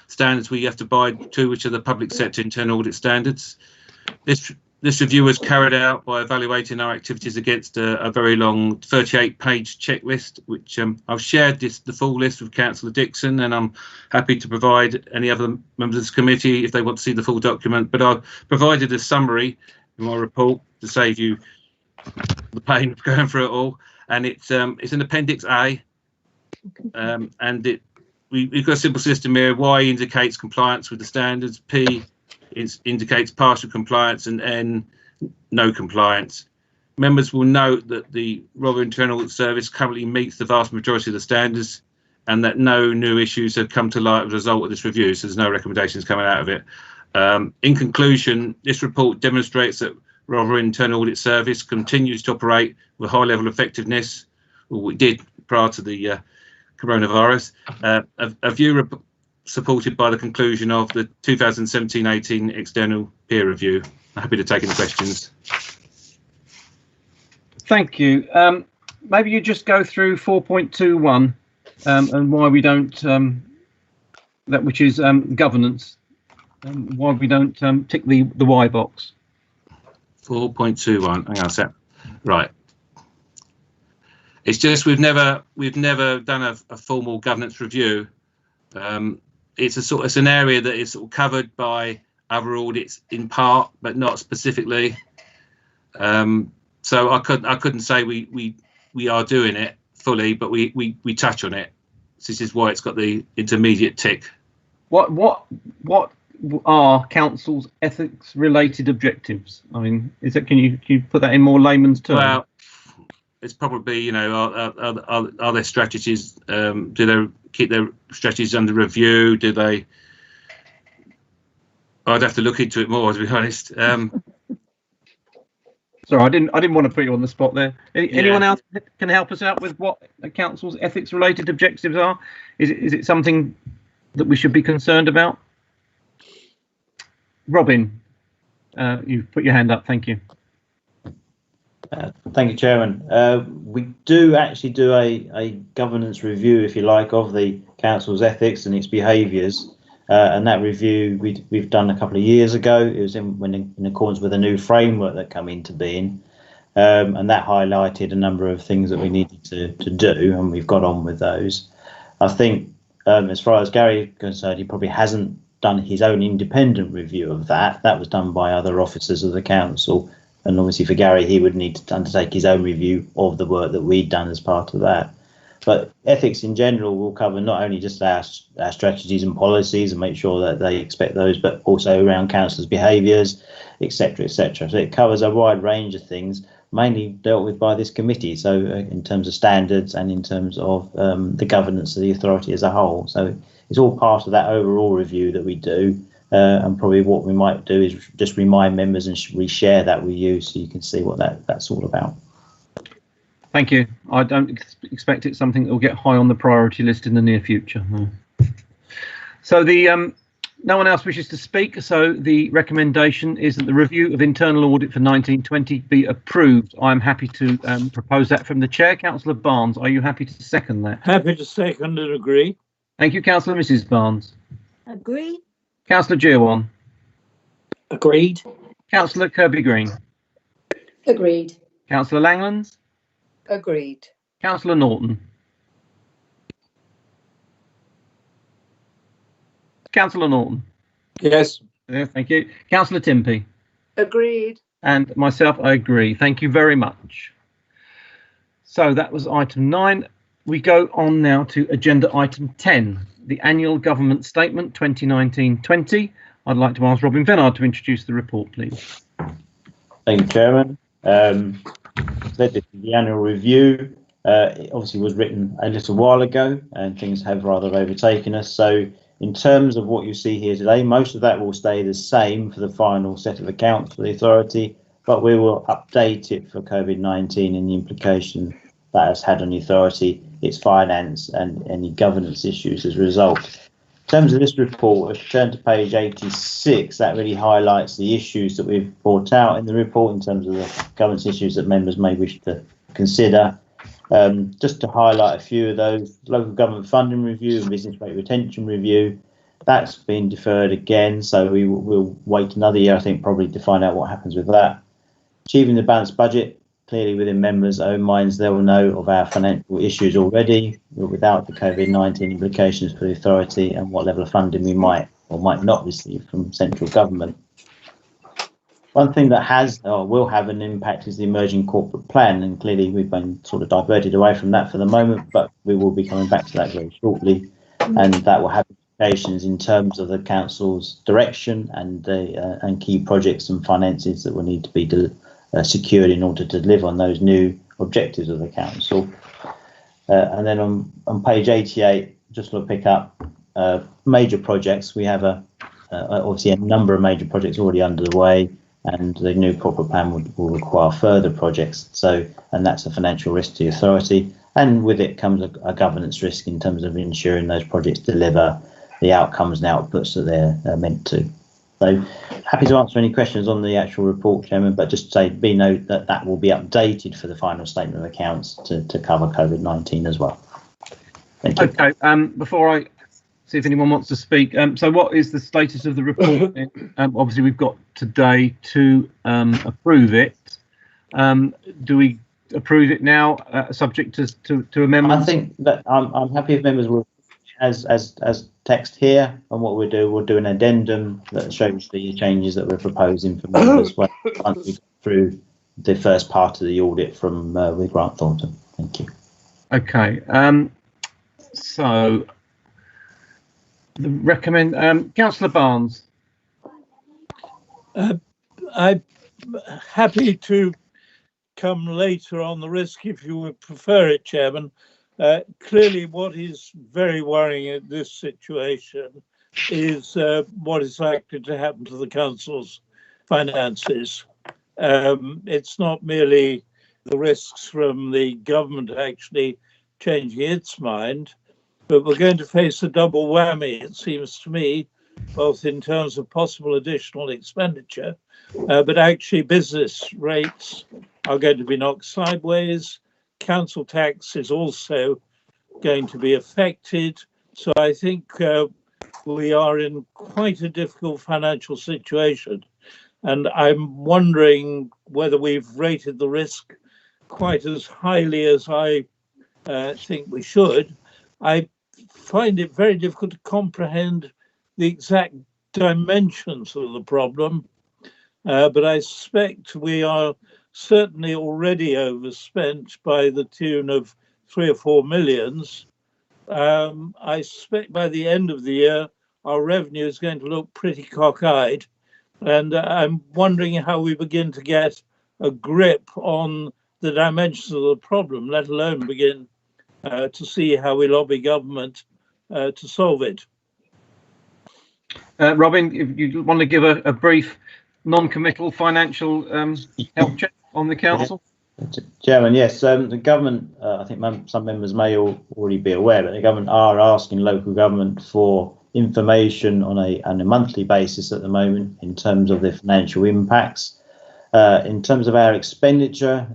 standards we have to abide to, which are the public sector internal audit standards. This review was carried out by evaluating our activities against a very long 38-page checklist, which I've shared the full list with Councillor Dixon, and I'm happy to provide any other members of this committee if they want to see the full document. But I've provided a summary in my report to save you the pain of going through it all, and it's in Appendix A, and we've got a simple system here. Y indicates compliance with the standards, P indicates partial compliance, and N, no compliance. Members will note that the Robber Internal Audit Service currently meets the vast majority of the standards, and that no new issues have come to light as a result of this review, so there's no recommendations coming out of it. In conclusion, this report demonstrates that Robber Internal Audit Service continues to operate with high level of effectiveness, well, we did prior to the coronavirus, a view supported by the conclusion of the 2017-18 external peer review. I'm happy to take any questions. Thank you. Maybe you just go through 4.21 and why we don't, that which is governance, why we don't tick the Y box. 4.21. Hang on a sec. Right. It's just we've never done a formal governance review. It's an area that is sort of covered by other audits in part, but not specifically. So I couldn't say we are doing it fully, but we touch on it. This is why it's got the intermediate tick. What are council's ethics related objectives? I mean, can you put that in more layman's terms? Well, it's probably, are there strategies? Do they keep their strategies under review? Do they? I'd have to look into it more, to be honest. Sorry, I didn't want to put you on the spot there. Anyone else can help us out with what the council's ethics related objectives are? Is it something that we should be concerned about? Robin, you've put your hand up. Thank you. Thank you, Chairman. We do actually do a governance review, if you like, of the council's ethics and its behaviours. And that review we've done a couple of years ago. It was in accordance with a new framework that came into being, and that highlighted a number of things that we needed to do, and we've got on with those. I think, as far as Gary is concerned, he probably hasn't done his own independent review of that. That was done by other officers of the council. And obviously for Gary, he would need to undertake his own review of the work that we'd done as part of that. But ethics in general will cover not only just our strategies and policies and make sure that they expect those, but also around councillors' behaviours, etc., etc. So it covers a wide range of things, mainly dealt with by this committee. So in terms of standards and in terms of the governance of the authority as a whole. So it's all part of that overall review that we do. And probably what we might do is just remind members and reshare that with you so you can see what that's all about. Thank you. I don't expect it's something that will get high on the priority list in the near future. No. So no one else wishes to speak. So the recommendation is that the review of internal audit for 1920 be approved. I'm happy to propose that from the chair. Councillor Barnes, are you happy to second that? Happy to second and agree. Thank you, Councillor Mrs. Barnes. Agree. Councillor Girwan. Agreed. Councillor Kirby-Green. Agreed. Councillor Langlands. Agreed. Councillor Norton. Councillor Norton. Yes. Yeah, thank you. Councillor Timpey. Agreed. And myself, I agree. Thank you very much. So that was item 9. We go on now to agenda item 10, the annual government statement 2019-20. I'd like to ask Robin Vennard to introduce the report, please. Thank you, Chairman. This is the annual review. It obviously was written a little while ago and things have rather overtaken us. So in terms of what you see here today, most of that will stay the same for the final set of accounts for the authority, but we will update it for COVID-19 and the implication that has had on the authority, its finance and any governance issues as a result. terms of this report, if you turn to page 86, that really highlights the issues that we've brought out in the report in terms of the governance issues that members may wish to consider. Just to highlight a few of those, local government funding review and business rate retention review, that's been deferred again, so we'll wait another year, I think, probably to find out what happens with that. Achieving the balanced budget, clearly within members' own minds, they will know of our financial issues already, without the COVID-19 implications for the authority and what level of funding we might or might not receive from central government. One thing that has or will have an impact is the emerging corporate plan, and clearly we've been sort of diverted away from that for the moment, but we will be coming back to that very shortly, and that will have implications in terms of the council's direction and key projects and finances that will need to be secured in order to deliver on those new objectives of the council. And then on page 88, just to pick up major projects, we have obviously a number of major projects already underway, and the new corporate plan will require further projects. And that's a financial risk to the authority, and with it comes a governance risk in terms of ensuring those projects deliver the outcomes and outputs that they're meant to. So happy to answer any questions on the actual report, Chairman, but just say be note that that will be updated for the final statement of accounts to cover COVID-19 as well. Thank you. Okay, before I see if anyone wants to speak, so what is the status of the report? Obviously, we've got today to approve it. Do we approve it now, subject to amendments? I think that I'm happy if members will, as text here, and what we'll do an addendum that shows the changes that we're proposing for members once we go through the first part of the audit from with Grant Thornton. Thank you. Okay, so the recommend Councillor Barnes. I'm happy to come later on the risk if you would prefer it, Chairman. Clearly, what is very worrying in this situation is what is likely to happen to the council's finances. It's not merely the risks from the government actually changing its mind, but we're going to face a double whammy, it seems to me, both in terms of possible additional expenditure, but actually business rates are going to be knocked sideways. Council tax is also going to be affected. So I think we are in quite a difficult financial situation. And I'm wondering whether we've rated the risk quite as highly as I think we should. I find it very difficult to comprehend the exact dimensions of the problem, but I suspect we are certainly already overspent by the tune of 3 or 4 millions. I suspect by the end of the year, our revenue is going to look pretty cockeyed. And I'm wondering how we begin to get a grip on the dimensions of the problem, let alone begin to see how we lobby government to solve it. Robin, if you want to give a brief non-committal financial health check on the council? Chairman, yes. The government, I think some members may already be aware, but the government are asking local government for information on a monthly basis at the moment in terms of the financial impacts. In terms of our expenditure,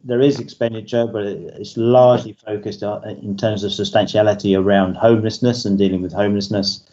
there is expenditure, but it's largely focused in terms of substantiality around homelessness and dealing with homelessness.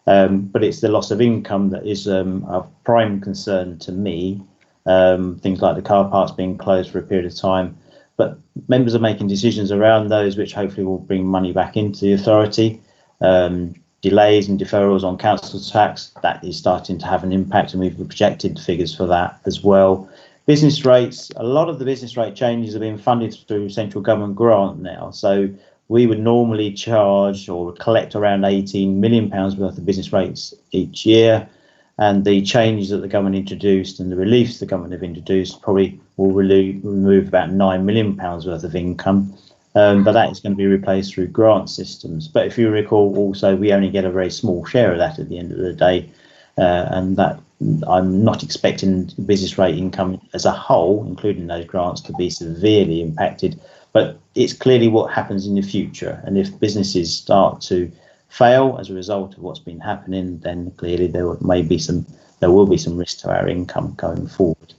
But it's the loss of income that is a prime concern to me. Things like the car parks being closed for a period of time. But members are making decisions around those which hopefully will bring money back into the authority. Delays and deferrals on council tax, that is starting to have an impact, and we've projected figures for that as well. Business rates, a lot of the business rate changes have been funded through central government grant now. So we would normally charge or collect around £18 million worth of business rates each year. And the changes that the government introduced and the reliefs the government have introduced probably will remove about £9 million worth of income. But that is going to be replaced through grant systems. But if you recall, also, we only get a very small share of that at the end of the day. And that I'm not expecting business rate income as a whole, including those grants, to be severely impacted. But it's clearly what happens in the future. And if businesses start to fail as a result of what's been happening, then clearly there will be some risk to our income going forward.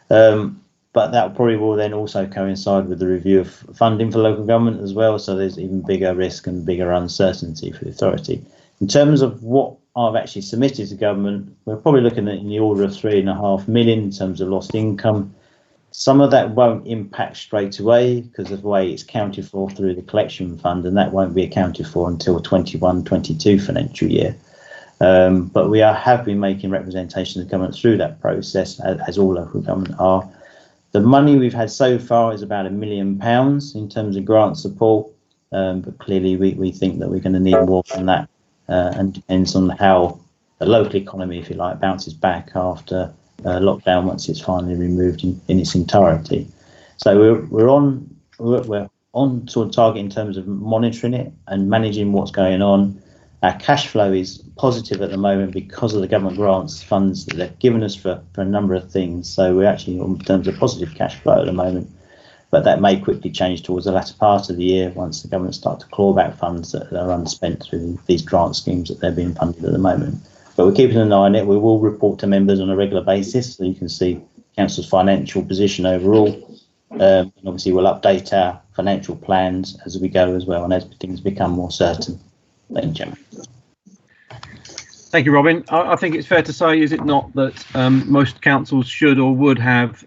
But that probably will then also coincide with the review of funding for local government as well. So there's even bigger risk and bigger uncertainty for the authority. In terms of what I've actually submitted to government, we're probably looking at in the order of 3.5 million in terms of lost income. Some of that won't impact straight away because of the way it's accounted for through the collection fund, and that won't be accounted for until 21-22 financial year. But we have been making representation of government through that process, as all local government are. The money we've had so far is about £1 million in terms of grant support, but clearly we think that we're going to need more than that, and depends on how the local economy, if you like, bounces back after lockdown once it's finally removed in its entirety. So we're on sort of target in terms of monitoring it and managing what's going on. Our cash flow is positive at the moment because of the government grants funds that they've given us for a number of things. So we're actually in terms of positive cash flow at the moment, but that may quickly change towards the latter part of the year once the government start to claw back funds that are unspent through these grant schemes that they're being funded at the moment. But we're keeping an eye on it. We will report to members on a regular basis so you can see Council's financial position overall. And obviously we'll update our financial plans as we go as well and as things become more certain. Thank you, Chairman. Thank you, Robin. I think it's fair to say, is it not, that most councils should or would have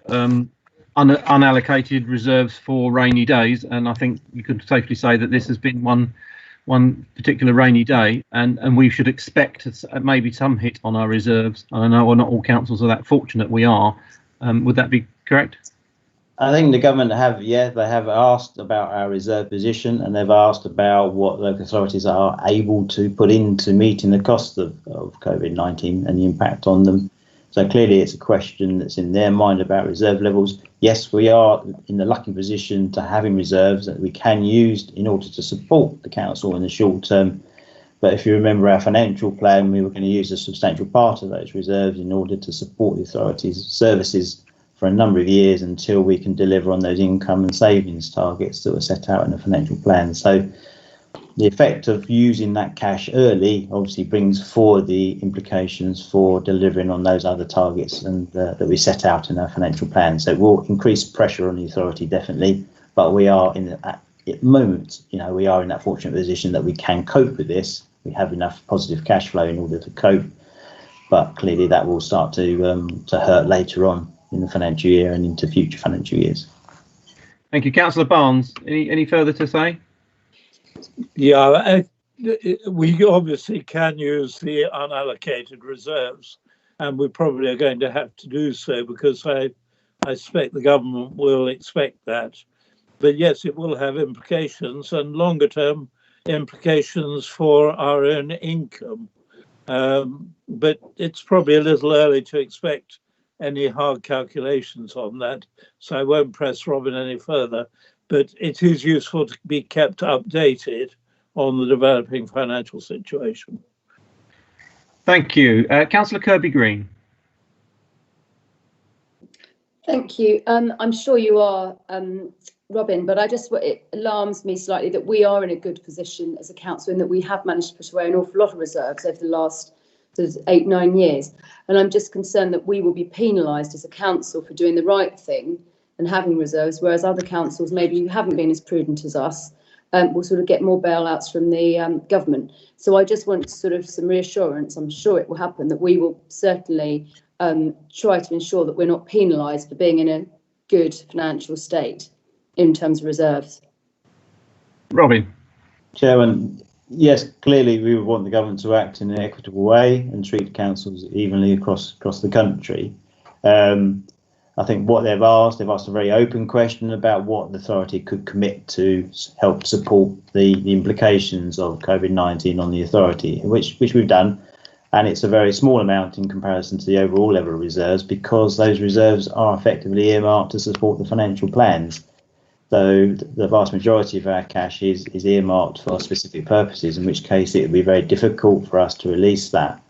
unallocated reserves for rainy days, and I think you could safely say that this has been one particular rainy day, and we should expect maybe some hit on our reserves. I know not all councils are that fortunate. We are. Would that be correct? I think the government they have asked about our reserve position, and they've asked about what local authorities are able to put into meeting the cost of COVID-19 and the impact on them. So clearly it's a question that's in their mind about reserve levels. Yes, we are in the lucky position to having reserves that we can use in order to support the council in the short term. But if you remember our financial plan, we were going to use a substantial part of those reserves in order to support the authorities' services for a number of years until we can deliver on those income and savings targets that were set out in the financial plan. So the effect of using that cash early obviously brings forward the implications for delivering on those other targets and that we set out in our financial plan. So it will increase pressure on the authority, definitely, but we are at the moment, we are in that fortunate position that we can cope with this. We have enough positive cash flow in order to cope, but clearly that will start to hurt later on in the financial year and into future financial years. Thank you. Councillor Barnes, any further to say? Yeah, we obviously can use the unallocated reserves, and we probably are going to have to do so because I expect the government will expect that. But yes, it will have implications and longer term implications for our own income. But it's probably a little early to expect any hard calculations on that, so I won't press Robin any further, but it is useful to be kept updated on the developing financial situation. Thank you. Councillor Kirby-Green. Thank you. I'm sure you are, Robin, but it alarms me slightly that we are in a good position as a council in that we have managed to put away an awful lot of reserves over the last 8-9 years, and I'm just concerned that we will be penalised as a council for doing the right thing and having reserves, whereas other councils maybe who haven't been as prudent as us will sort of get more bailouts from the government. So I just want sort of some reassurance. I'm sure it will happen that we will certainly try to ensure that we're not penalised for being in a good financial state in terms of reserves. Robin. Chairman, yes, clearly we would want the government to act in an equitable way and treat councils evenly across the country. I think what they've asked a very open question about what the authority could commit to help support the implications of COVID-19 on the authority, which we've done. And it's a very small amount in comparison to the overall level of reserves because those reserves are effectively earmarked to support the financial plans. So the vast majority of our cash is earmarked for specific purposes, in which case it would be very difficult for us to release that,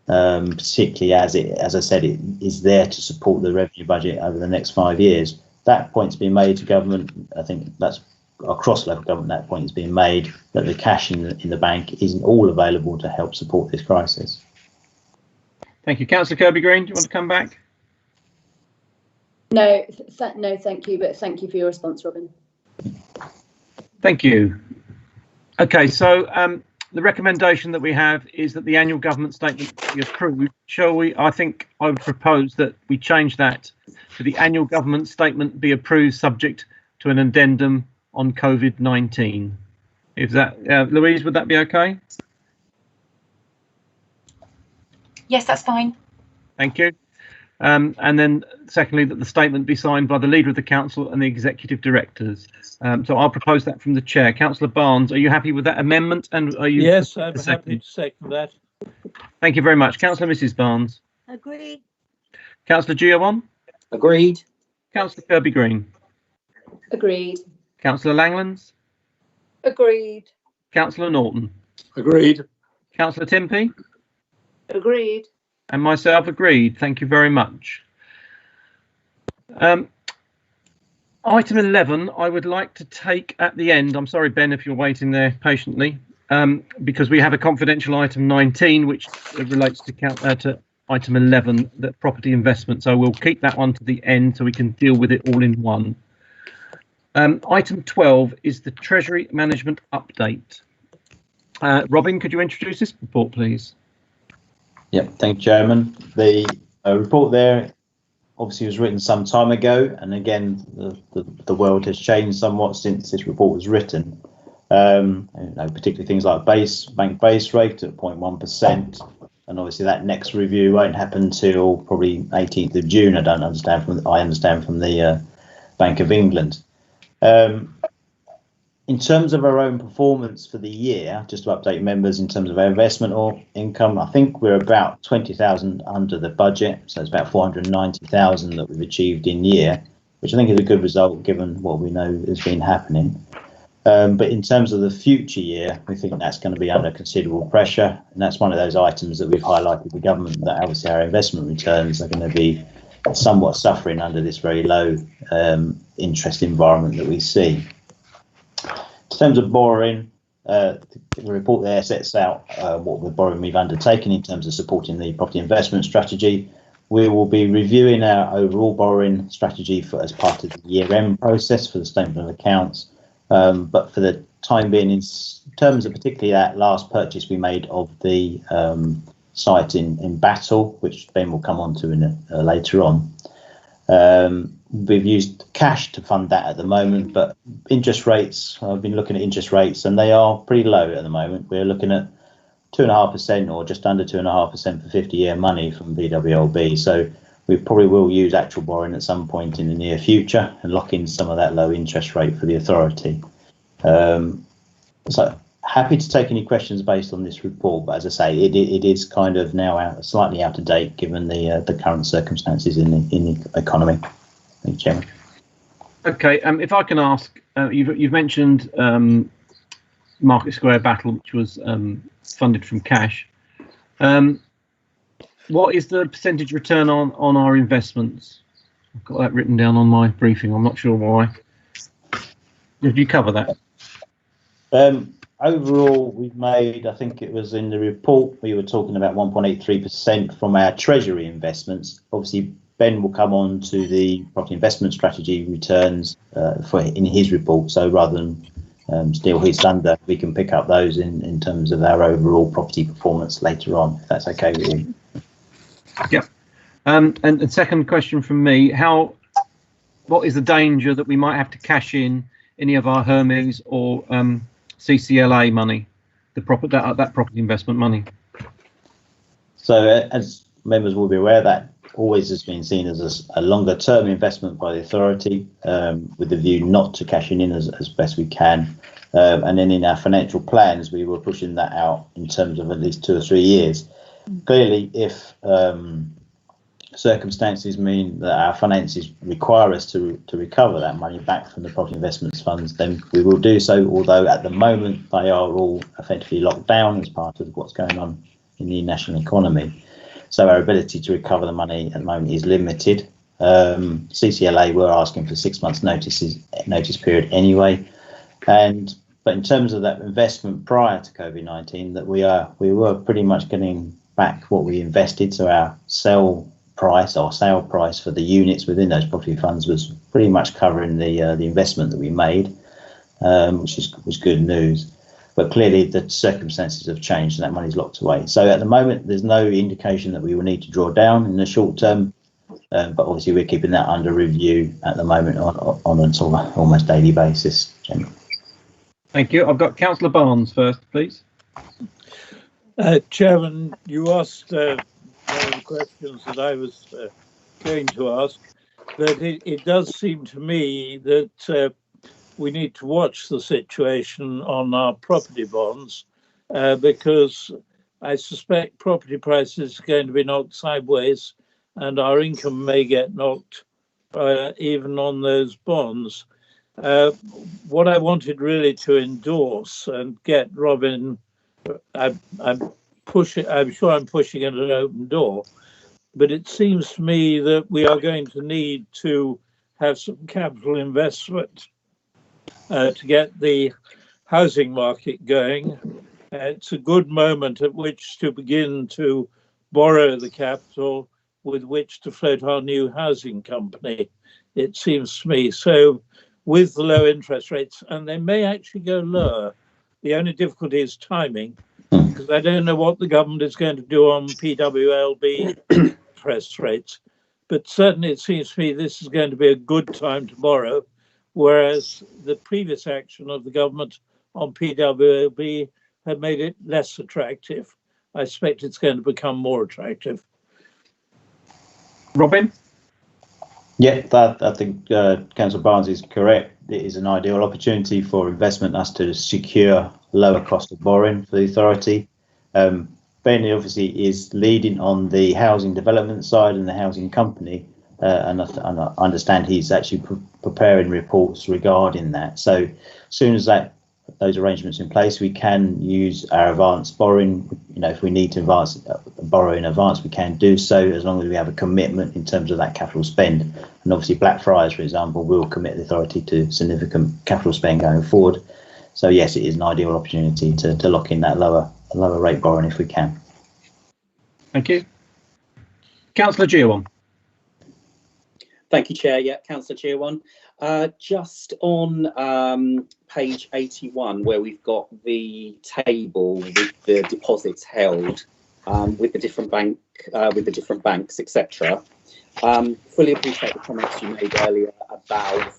particularly as I said, it is there to support the revenue budget over the next 5 years. That point's been made to government. I think that's across local government at that point is being made, that the cash in the bank isn't all available to help support this crisis. Thank you. Councillor Kirby-Green, do you want to come back? No, no, thank you, but thank you for your response, Robin. Thank you. Okay, so the recommendation that we have is that the annual government statement be approved. Shall we? I think I would propose that we change that to the annual government statement be approved subject to an addendum on COVID-19. If that, Louise, would that be okay? Yes, that's fine. Thank you. And then secondly, that the statement be signed by the leader of the council and the executive directors. So I'll propose that from the chair. Councillor Barnes, are you happy with that amendment? And are you? Yes, I'm happy to second that. Thank you very much. Councillor Mrs. Barnes. Agreed. Councillor Giawan. Agreed. Councillor Kirby-Green. Agreed. Councillor Langlands. Agreed. Councillor Norton. Agreed. Councillor Timpey. Agreed. And myself agreed. Thank you very much. Item 11, I would like to take at the end. I'm sorry, Ben, if you're waiting there patiently, because we have a confidential item 19, which relates to item 11, the property investment. So we'll keep that one to the end so we can deal with it all in one. Item 12 is the Treasury Management Update. Robin, could you introduce this report, please? Yep, thank you, Chairman. The report there obviously was written some time ago, and again, the world has changed somewhat since this report was written. Particularly things like bank base rate at 0.1%, and obviously that next review won't happen until probably 18th of June. I understand from the Bank of England. In terms of our own performance for the year, just to update members in terms of our investment or income, I think we're about 20,000 under the budget. So it's about 490,000 that we've achieved in year, which I think is a good result given what we know has been happening. But in terms of the future year, we think that's going to be under considerable pressure. And that's one of those items that we've highlighted to the government, that obviously our investment returns are going to be somewhat suffering under this very low interest environment that we see. In terms of borrowing, the report there sets out what the borrowing we've undertaken in terms of supporting the property investment strategy. We will be reviewing our overall borrowing strategy as part of the year-end process for the statement of accounts. But for the time being, in terms of particularly that last purchase we made of the site in Battle, which Ben will come on to later on, we've used cash to fund that at the moment, but interest rates, I've been looking at interest rates and they are pretty low at the moment. We're looking at 2.5% or just under 2.5% for 50-year money from BWLB. So we probably will use actual borrowing at some point in the near future and lock in some of that low interest rate for the authority. So happy to take any questions based on this report, but as I say, it is kind of now slightly out of date given the current circumstances in the economy. Thank you, Chairman. Okay, if I can ask, you've mentioned Market Square Battle, which was funded from cash. What is the percentage return on our investments? I've got that written down on my briefing. I'm not sure why. Did you cover that? Overall, we've made, I think it was in the report, we were talking about 1.83% from our Treasury investments. Obviously, Ben will come on to the property investment strategy returns in his report. So rather than steal his thunder, we can pick up those in terms of our overall property performance later on, if that's okay with you. Yeah. And second question from me, what is the danger that we might have to cash in any of our Hermes or CCLA money, that property investment money? So as members will be aware, that always has been seen as a longer term investment by the authority, with the view not to cash in as best we can. And then in our financial plans, we were pushing that out in terms of at least 2 or 3 years. Clearly, if circumstances mean that our finances require us to recover that money back from the property investments funds, then we will do so, although at the moment they are all effectively locked down as part of what's going on in the national economy. So our ability to recover the money at the moment is limited. CCLA were asking for 6 months notice period anyway. But in terms of that investment prior to COVID-19, that we were pretty much getting back what we invested. So our sale price for the units within those property funds was pretty much covering the investment that we made, which was good news. But clearly the circumstances have changed and that money's locked away. So at the moment, there's no indication that we will need to draw down in the short term. But obviously we're keeping that under review at the moment on an almost daily basis. Generally. Thank you. I've got Councillor Barnes first, please. Chairman, you asked one of the questions that I was going to ask, but it does seem to me that we need to watch the situation on our property bonds because I suspect property prices are going to be knocked sideways and our income may get knocked even on those bonds. What I wanted really to endorse and get Robin, I'm sure I'm pushing at an open door, but it seems to me that we are going to need to have some capital investment to get the housing market going. It's a good moment at which to begin to borrow the capital with which to float our new housing company, it seems to me. So with the low interest rates, and they may actually go lower. The only difficulty is timing, because I don't know what the government is going to do on PWLB interest rates. But certainly it seems to me this is going to be a good time to borrow, whereas the previous action of the government on PWLB had made it less attractive. I expect it's going to become more attractive. Robin? Yeah, I think Councillor Barnes is correct. It is an ideal opportunity for investment us to secure lower cost of borrowing for the authority. Benny obviously is leading on the housing development side and the housing company, and I understand he's actually preparing reports regarding that. So as soon as those arrangements in place, we can use our advanced borrowing. You know, if we need to borrow in advance, we can do so as long as we have a commitment in terms of that capital spend. And obviously Blackfriars, for example, will commit the authority to significant capital spend going forward. So yes, it is an ideal opportunity to lock in that lower rate borrowing if we can. Thank you. Councillor Giawan. Thank you, Chair. Yeah, Councillor Giawan. Just on page 81, where we've got the table with the deposits held with the different banks, etc. Fully appreciate the comments you made earlier about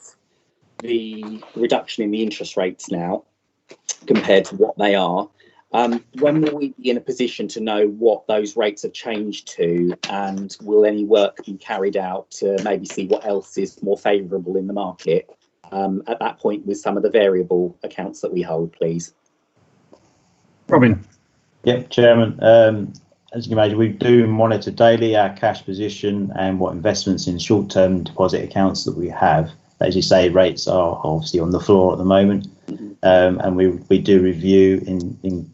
the reduction in the interest rates now compared to what they are. When will we be in a position to know what those rates have changed to, and will any work be carried out to maybe see what else is more favourable in the market at that point with some of the variable accounts that we hold, please? Robin. Yep, Chairman. As you can imagine, we do monitor daily our cash position and what investments in short-term deposit accounts that we have. As you say, rates are obviously on the floor at the moment, and we do review in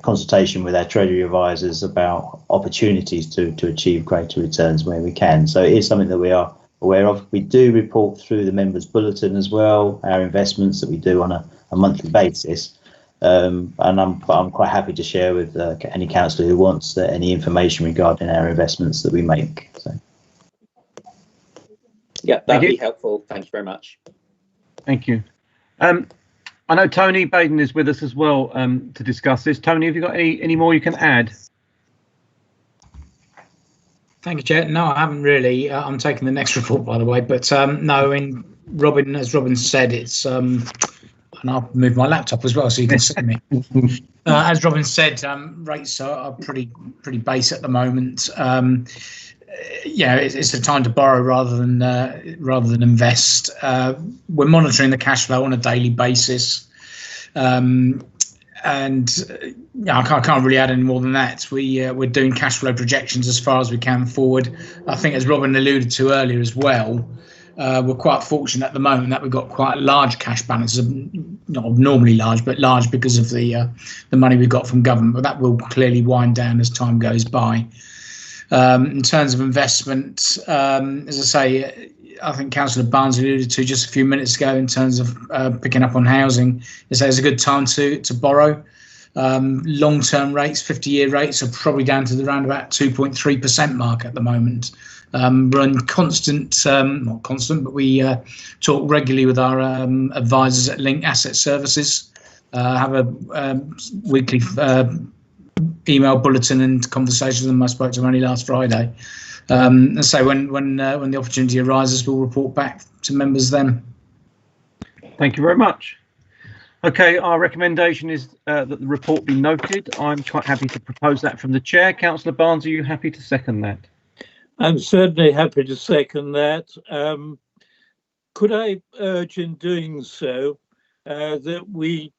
consultation with our Treasury advisors about opportunities to achieve greater returns where we can. So it is something that we are aware of. We do report through the members' bulletin as well, our investments that we do on a monthly basis. And I'm quite happy to share with any councillor who wants any information regarding our investments that we make. So. Yeah, that'd be helpful. Thank you very much. Thank you. I know Tony Baden is with us as well to discuss this. Tony, have you got any more you can add? Thank you, Chair. No, I haven't really. I'm taking the next report, by the way. But no, Robin, as Robin said, it's and I'll move my laptop as well so you can see me. As Robin said, rates are pretty base at the moment. Yeah, it's a time to borrow rather than invest. We're monitoring the cash flow on a daily basis, and I can't really add any more than that. We're doing cash flow projections as far as we can forward. I think, as Robin alluded to earlier as well, we're quite fortunate at the moment that we've got quite large cash balances, not abnormally large, but large because of the money we got from government. But that will clearly wind down as time goes by. In terms of investment, as I say, I think Councillor Barnes alluded to just a few minutes ago in terms of picking up on housing, is there's a good time to borrow. Long-term rates, 50-year rates are probably down to around about 2.3% mark at the moment. We're in constant, not constant, but we talk regularly with our advisors at Link Asset Services, have a weekly email bulletin and conversations with them. I spoke to them only last Friday. And so when the opportunity arises, we'll report back to members then. Thank you very much. Okay, our recommendation is that the report be noted. I'm quite happy to propose that from the chair. Councillor Barnes, are you happy to second that? I'm certainly happy to second that. Could I urge in doing so that we,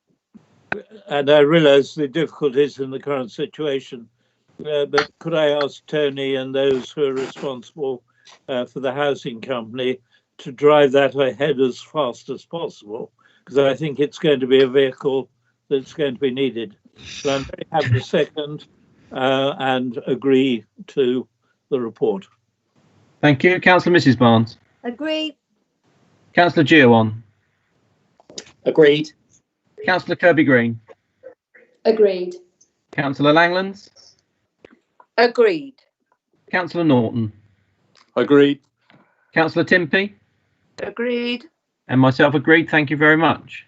and I realise the difficulties in the current situation, but could I ask Tony and those who are responsible for the housing company to drive that ahead as fast as possible? Because I think it's going to be a vehicle that's going to be needed. So I'm very happy to second and agree to the report. Thank you. Councillor Mrs Barnes. Agreed. Councillor Giawan. Agreed. Councillor Kirby-Green. Agreed. Councillor Langlands. Agreed. Councillor Norton. Agreed. Councillor Timpey. Agreed. And myself agreed. Thank you very much.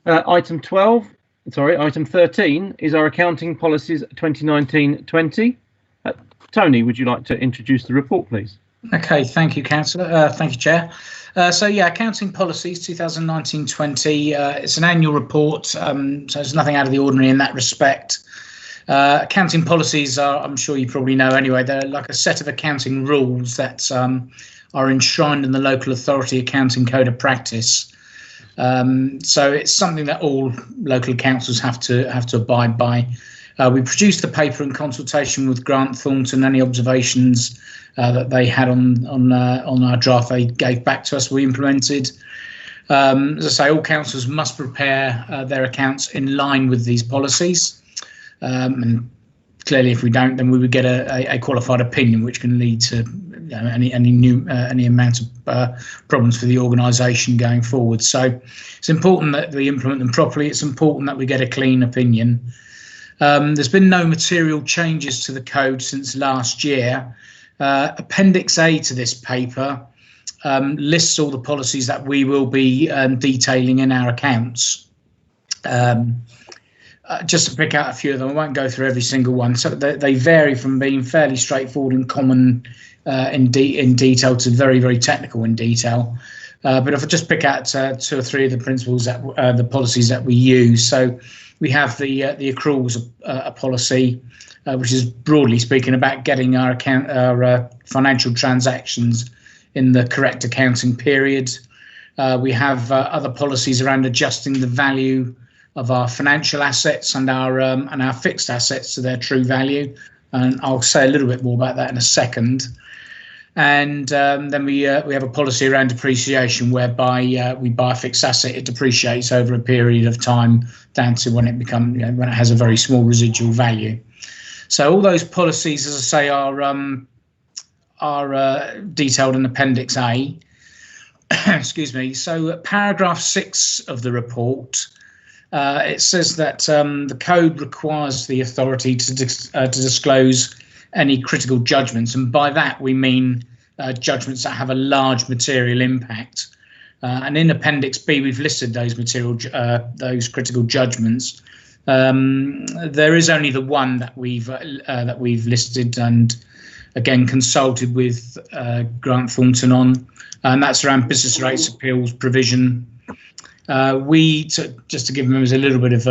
Item 13 is our accounting policies 2019-20. Tony, would you like to introduce the report, please? Okay, thank you, Councillor. Thank you, Chair. So yeah, accounting policies 2019-20. It's an annual report, so there's nothing out of the ordinary in that respect. Accounting policies are, I'm sure you probably know anyway, they're like a set of accounting rules that are enshrined in the local authority accounting code of practice. So it's something that all local councils have to abide by. We produced the paper in consultation with Grant Thornton. Any observations that they had on our draft they gave back to us, we implemented. As I say, all councils must prepare their accounts in line with these policies. And clearly, if we don't, then we would get a qualified opinion, which can lead to any amount of problems for the organisation going forward. So it's important that we implement them properly. It's important that we get a clean opinion. There's been no material changes to the code since last year. Appendix A to this paper lists all the policies that we will be detailing in our accounts. Just to pick out a few of them, I won't go through every single one. So they vary from being fairly straightforward and common in detail to very, very technical in detail. But if I just pick out 2 or 3 of the principles that the policies that we use. So we have the accruals policy, which is broadly speaking about getting our financial transactions in the correct accounting period. We have other policies around adjusting the value of our financial assets and our fixed assets to their true value, and I'll say a little bit more about that in a second. And then we have a policy around depreciation, whereby we buy a fixed asset, it depreciates over a period of time down to when it when it has a very small residual value. So all those policies, as I say, are detailed in Appendix A. Excuse me. So paragraph 6 of the report. It says that the code requires the authority to disclose any critical judgments, and by that we mean judgments that have a large material impact. And in Appendix B, we've listed those critical judgments. There is only the one that we've listed, and again consulted with Grant Thornton on, and that's around business rates appeals provision. Just to give members a little bit of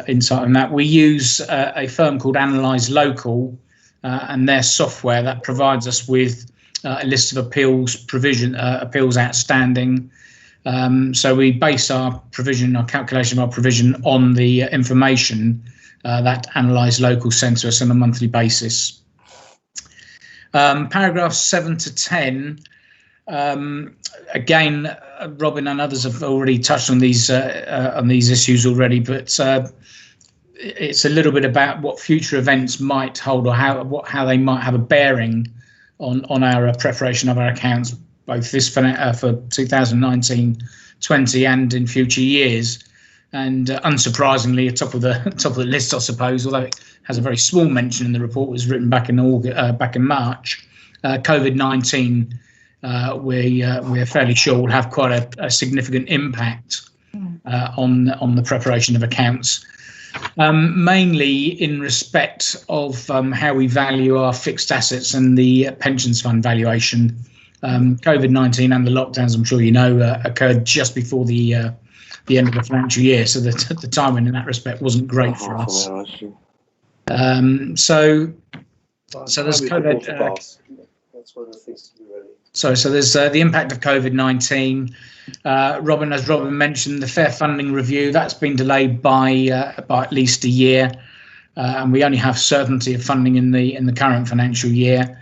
insight on that, we use a firm called Analyze Local and their software that provides us with a list of appeals outstanding. So we base our calculation of our provision on the information that Analyze Local sends to us on a monthly basis. Paragraphs 7 to 10. Again, Robin and others have already touched on these issues already, but it's a little bit about what future events might hold, or how they might have a bearing on our preparation of our accounts, both this for 2019-20 and in future years. And unsurprisingly, top of the list, I suppose, although it has a very small mention in the report, was written back in March. COVID-19, we're fairly sure will have quite a significant impact on the preparation of accounts, mainly in respect of how we value our fixed assets and the pensions fund valuation. COVID-19 and the lockdowns, I'm sure you know, occurred just before the end of the financial year, so the timing in that respect wasn't great for us. So there's COVID. That's one of the things to be ready. So there's the impact of COVID-19. As Robin mentioned, the fair funding review, that's been delayed by at least a year, and we only have certainty of funding in the current financial year.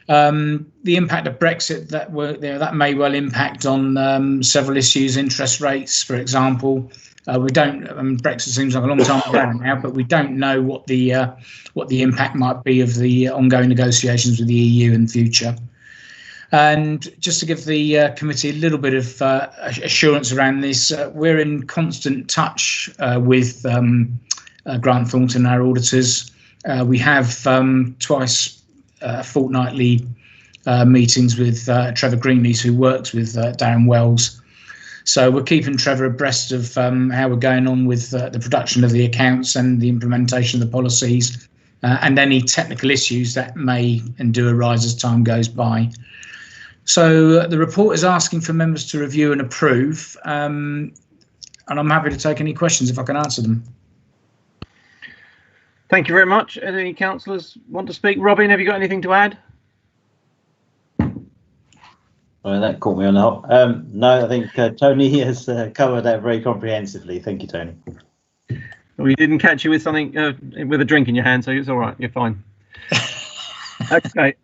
The impact of Brexit, that may well impact on several issues, interest rates, for example. Brexit seems like a long time ago now, but we don't know what the impact might be of the ongoing negotiations with the EU in the future. And just to give the committee a little bit of assurance around this, we're in constant touch with Grant Thornton, our auditors. We have twice fortnightly meetings with Trevor Greenlees, who works with Darren Wells. So we're keeping Trevor abreast of how we're going on with the production of the accounts and the implementation of the policies, and any technical issues that may and do arise as time goes by. So the report is asking for members to review and approve, and I'm happy to take any questions if I can answer them. Thank you very much. Any councillors want to speak? Robin, have you got anything to add? Well, that caught me on the hop. No, I think Tony has covered that very comprehensively. Thank you, Tony. We didn't catch you with something with a drink in your hand, so it's all right. You're fine. Okay.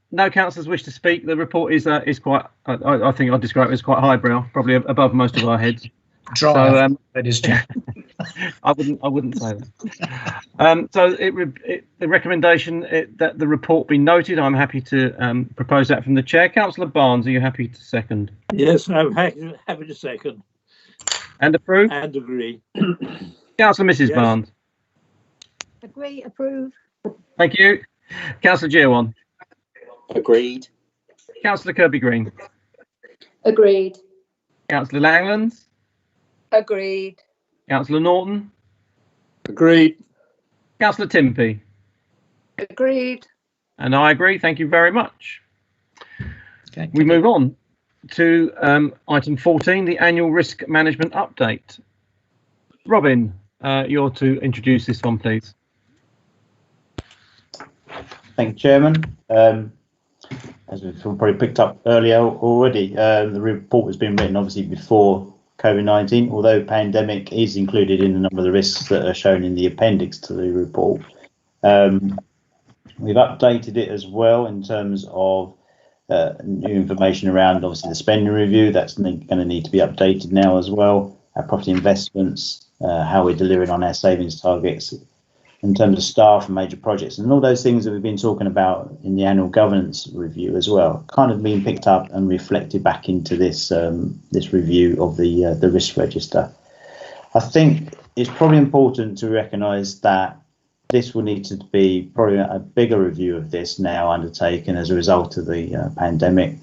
No councillors wish to speak. The report is quite. I think I'd describe it as quite highbrow, probably above most of our heads. Dry. So, it is. I wouldn't say that. So the recommendation that the report be noted. I'm happy to propose that from the chair. Councillor Barnes, are you happy to second? Yes, I'm happy to second. And approve? And agree. Councillor Mrs. Barnes. Agree, approve. Thank you. Councillor Giawan. Agreed. Councillor Kirby-Green. Agreed. Councillor Langlands. Agreed. Councillor Norton. Agreed. Councillor Timpey. Agreed. And I agree. Thank you very much. Okay. We move on to item 14, the annual risk management update. Robin, you're to introduce this one, please. Thank you, Chairman. As we've probably picked up earlier already, the report has been written obviously before COVID-19, although pandemic is included in a number of the risks that are shown in the appendix to the report. We've updated it as well in terms of new information around obviously the spending review. That's going to need to be updated now as well. Our property investments, how we're delivering on our savings targets in terms of staff and major projects, and all those things that we've been talking about in the annual governance review as well, kind of being picked up and reflected back into this this review of the risk register. I think it's probably important to recognise that this will need to be probably a bigger review of this now undertaken as a result of the pandemic.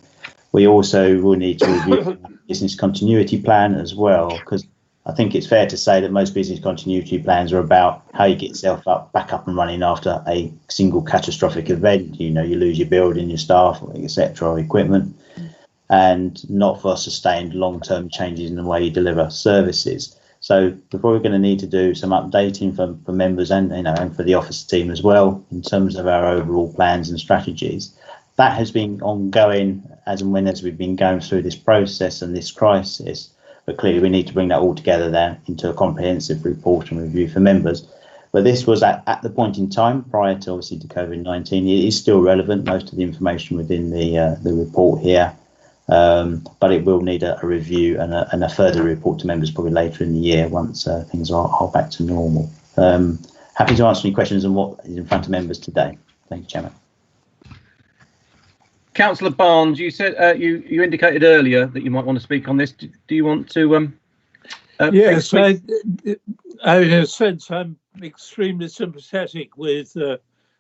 We also will need to review the business continuity plan as well, because I think it's fair to say that most business continuity plans are about how you get yourself back up and running after a single catastrophic event. You know, you lose your building, your staff, etc., or equipment, and not for sustained long-term changes in the way you deliver services. So we're probably going to need to do some updating for members and and for the office team as well in terms of our overall plans and strategies. That has been ongoing as we've been going through this process and this crisis. But clearly we need to bring that all together then into a comprehensive report and review for members. But this was at the point in time prior to obviously to COVID-19. It is still relevant, most of the information within the report here, but it will need a review and a further report to members probably later in the year once things are back to normal. Happy to answer any questions on what is in front of members today. Thank you, Chairman. Councillor Barnes, you said you indicated earlier that you might want to speak on this. Do you want to? Yes, I in a sense, I'm extremely sympathetic with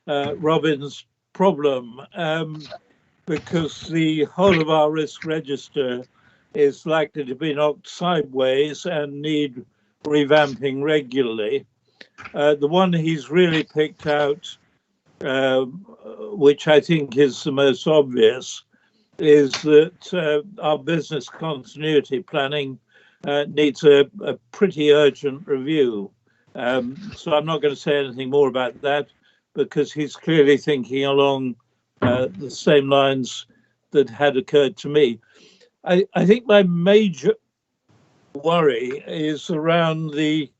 Robin's problem because the whole of our risk register is likely to be knocked sideways and need revamping regularly. The one he's really picked out, which I think is the most obvious, is that our business continuity planning needs a pretty urgent review. So I'm not going to say anything more about that because he's clearly thinking along the same lines that had occurred to me. I think my major worry is around the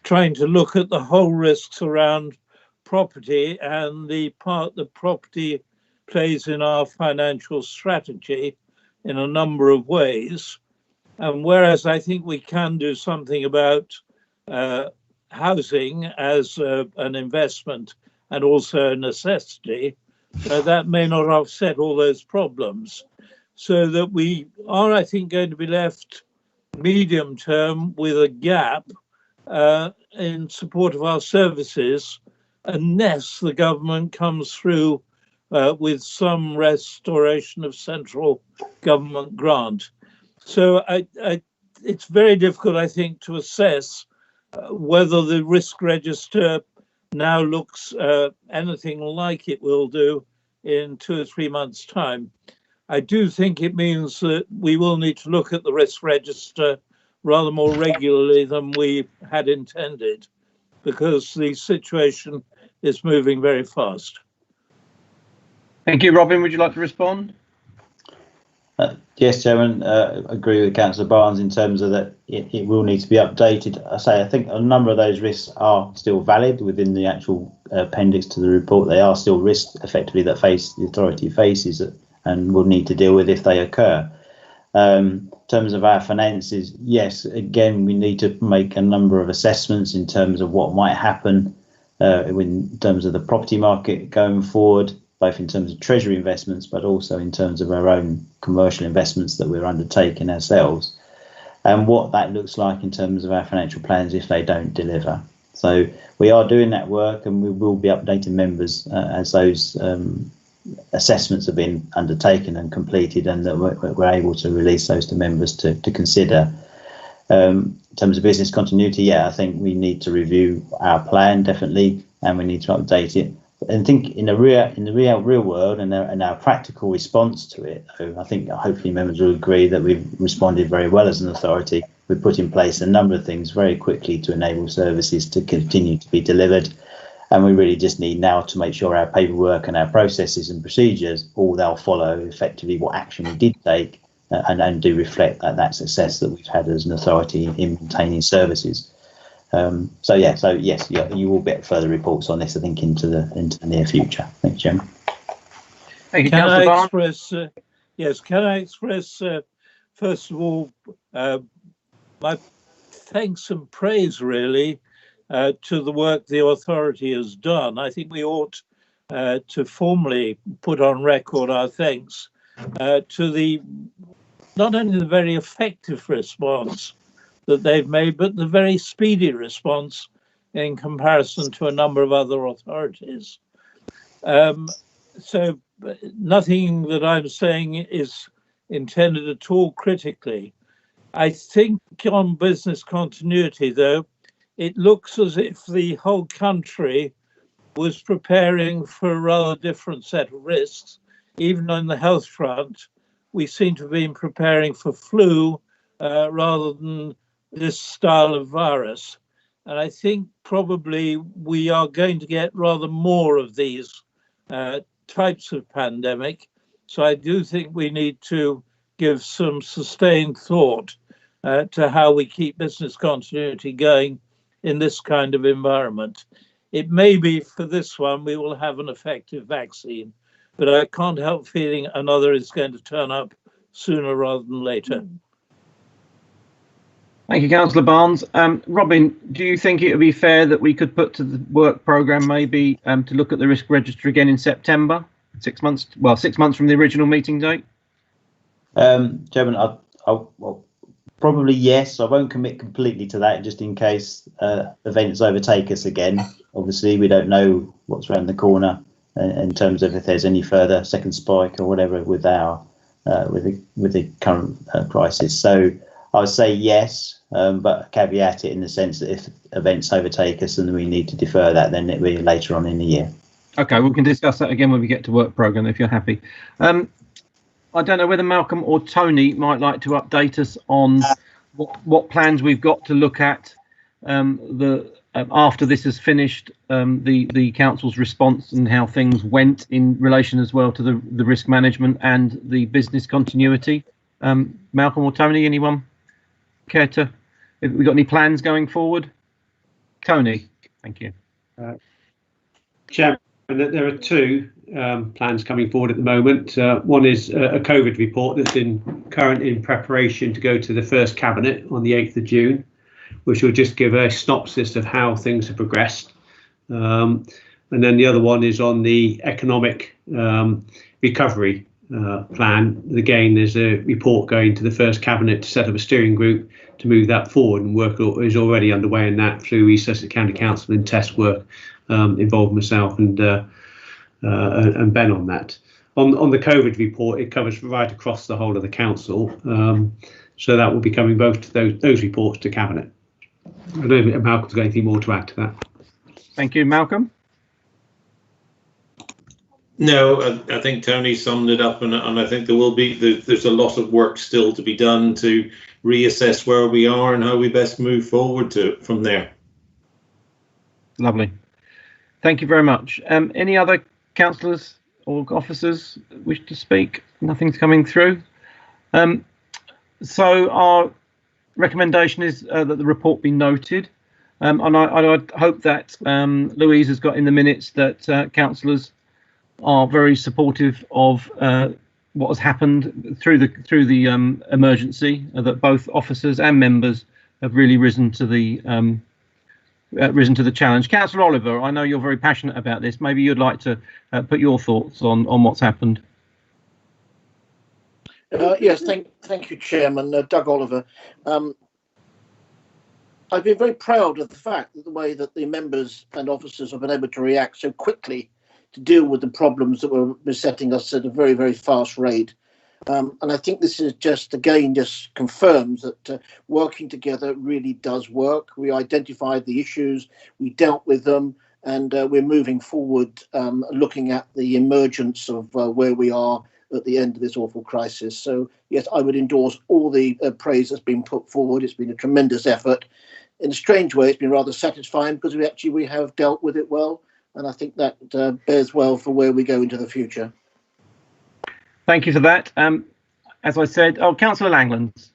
trying to look at the whole risks around property and the part that property plays in our financial strategy in a number of ways. And whereas I think we can do something about housing as an investment and also a necessity, that may not offset all those problems. So that we are, I think, going to be left medium term with a gap in support of our services unless the government comes through with some restoration of central government grant. So it's very difficult, I think, to assess whether the risk register now looks anything like it will do in 2 or 3 months' time. I do think it means that we will need to look at the risk register rather more regularly than we had intended because the situation is moving very fast. Thank you. Robin, would you like to respond? Yes, Chairman, agree with Councillor Barnes in terms of that it will need to be updated. I think a number of those risks are still valid within the actual appendix to the report. They are still risks effectively that the authority faces and will need to deal with if they occur. In terms of our finances, yes, again, we need to make a number of assessments in terms of what might happen in terms of the property market going forward, both in terms of Treasury investments, but also in terms of our own commercial investments that we're undertaking ourselves, and what that looks like in terms of our financial plans if they don't deliver. So we are doing that work and we will be updating members as those assessments have been undertaken and completed and that we're able to release those to members to consider. In terms of business continuity, yeah, I think we need to review our plan definitely and we need to update it. And think in the real world and our practical response to it, I think hopefully members will agree that we've responded very well as an authority. We've put in place a number of things very quickly to enable services to continue to be delivered. And we really just need now to make sure our paperwork and our processes and procedures, all they'll follow effectively what action we did take and do reflect that success that we've had as an authority in maintaining services. So yes, you will get further reports on this, I think, into the near future. Thank you, Chairman. Thank you, Can Councillor I Barnes. express, yes, can I express, first of all, my thanks and praise, really, to the work the authority has done. I think we ought to formally put on record our thanks to the not only the very effective response that they've made, but the very speedy response in comparison to a number of other authorities. So nothing that I'm saying is intended at all critically. I think on business continuity, though, it looks as if the whole country was preparing for a rather different set of risks. Even on the health front, we seem to have been preparing for flu rather than this style of virus. And I think probably we are going to get rather more of these types of pandemic. So I do think we need to give some sustained thought to how we keep business continuity going in this kind of environment. It may be for this one we will have an effective vaccine, but I can't help feeling another is going to turn up sooner rather than later. Thank you, Councillor Barnes. Robin, do you think it would be fair that we could put to the work programme maybe to look at the risk register again in September, 6 months, well, 6 months from the original meeting date? Chairman, well, probably yes. I won't commit completely to that just in case events overtake us again. Obviously, we don't know what's around the corner in terms of if there's any further second spike or whatever with our with the current crisis. So I would say yes, but caveat it in the sense that if events overtake us and we need to defer that, then it will be later on in the year. Okay, we can discuss that again when we get to work programme if you're happy. I don't know whether Malcolm or Tony might like to update us on what plans we've got to look at after this has finished, the council's response and how things went in relation as well to the risk management and the business continuity. Malcolm or Tony, anyone care to? Have we got any plans going forward? Tony, thank you. Chairman, there are two plans coming forward at the moment. One is a COVID report that's currently in preparation to go to the first cabinet on the 8th of June, which will just give a synopsis of how things have progressed. And then the other one is on the economic recovery plan. Again, there's a report going to the first cabinet to set up a steering group to move that forward, and work is already underway in that through East Sussex County Council and test work involved myself and Ben on that. On the COVID report, it covers right across the whole of the council, so that will be coming both to those reports to cabinet. I don't know if Malcolm's got anything more to add to that. Thank you, Malcolm. No, I think Tony summed it up, and I think there's a lot of work still to be done to reassess where we are and how we best move forward from there. Lovely. Thank you very much. Any other councillors or officers wish to speak? Nothing's coming through. So our recommendation is that the report be noted. And I hope that Louise has got in the minutes that councillors are very supportive of what has happened through the emergency. That both officers and members have really risen to the challenge. Councillor Oliver, I know you're very passionate about this. Maybe you'd like to put your thoughts on what's happened. Yes, thank you, Chairman. Doug Oliver. I've been very proud of the fact that the way that the members and officers have been able to react so quickly to deal with the problems that were besetting us at a very, very fast rate. And I think this is just confirms that working together really does work. We identified the issues, we dealt with them, and we're moving forward, looking at the emergence of where we are at the end of this awful crisis. So, yes, I would endorse all the praise that's been put forward. It's been a tremendous effort. In a strange way, it's been rather satisfying because we have dealt with it well. And I think that bears well for where we go into the future. Thank you for that. As I said, Councillor Langlands.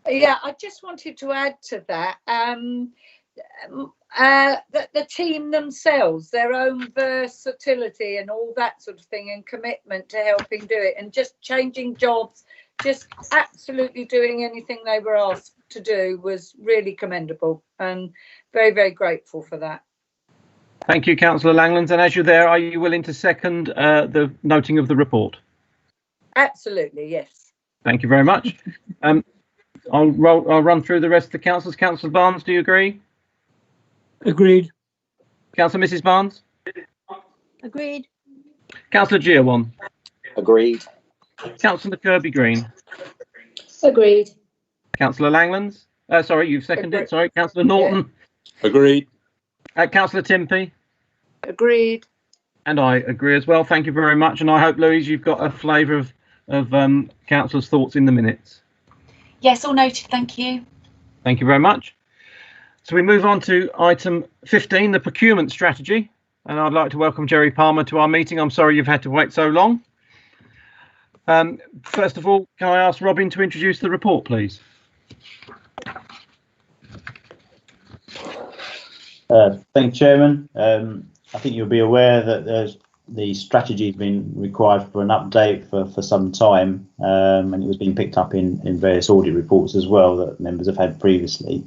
Yeah, I just wanted to add to that. The team themselves, their own versatility and all that sort of thing, and commitment to helping do it, and just changing jobs, just absolutely doing anything they were asked to do was really commendable, and very, very grateful for that. Thank you, Councillor Langlands. And as you're there, are you willing to second the noting of the report? Absolutely, yes. Thank you very much. I'll run through the rest of the councillors. Councillor Barnes, do you agree? Agreed. Councillor Mrs. Barnes? Agreed. Councillor Giawan? Agreed. Councillor Kirby Green? Agreed. Councillor Langlands? Sorry, you've seconded. Agreed. Sorry, Councillor Norton? Agreed. Councillor Timpey? Agreed. And I agree as well. Thank you very much. And I hope, Louise, you've got a flavour of councillors' thoughts in the minutes. Yes, all noted. Thank you. Thank you very much. So we move on to item 15, the procurement strategy. And I'd like to welcome Jerry Palmer to our meeting. I'm sorry you've had to wait so long. First of all, can I ask Robin to introduce the report, please? Thank you, Chairman. I think you'll be aware that there's the strategy has been required for an update for some time, and it was being picked up in various audit reports as well that members have had previously.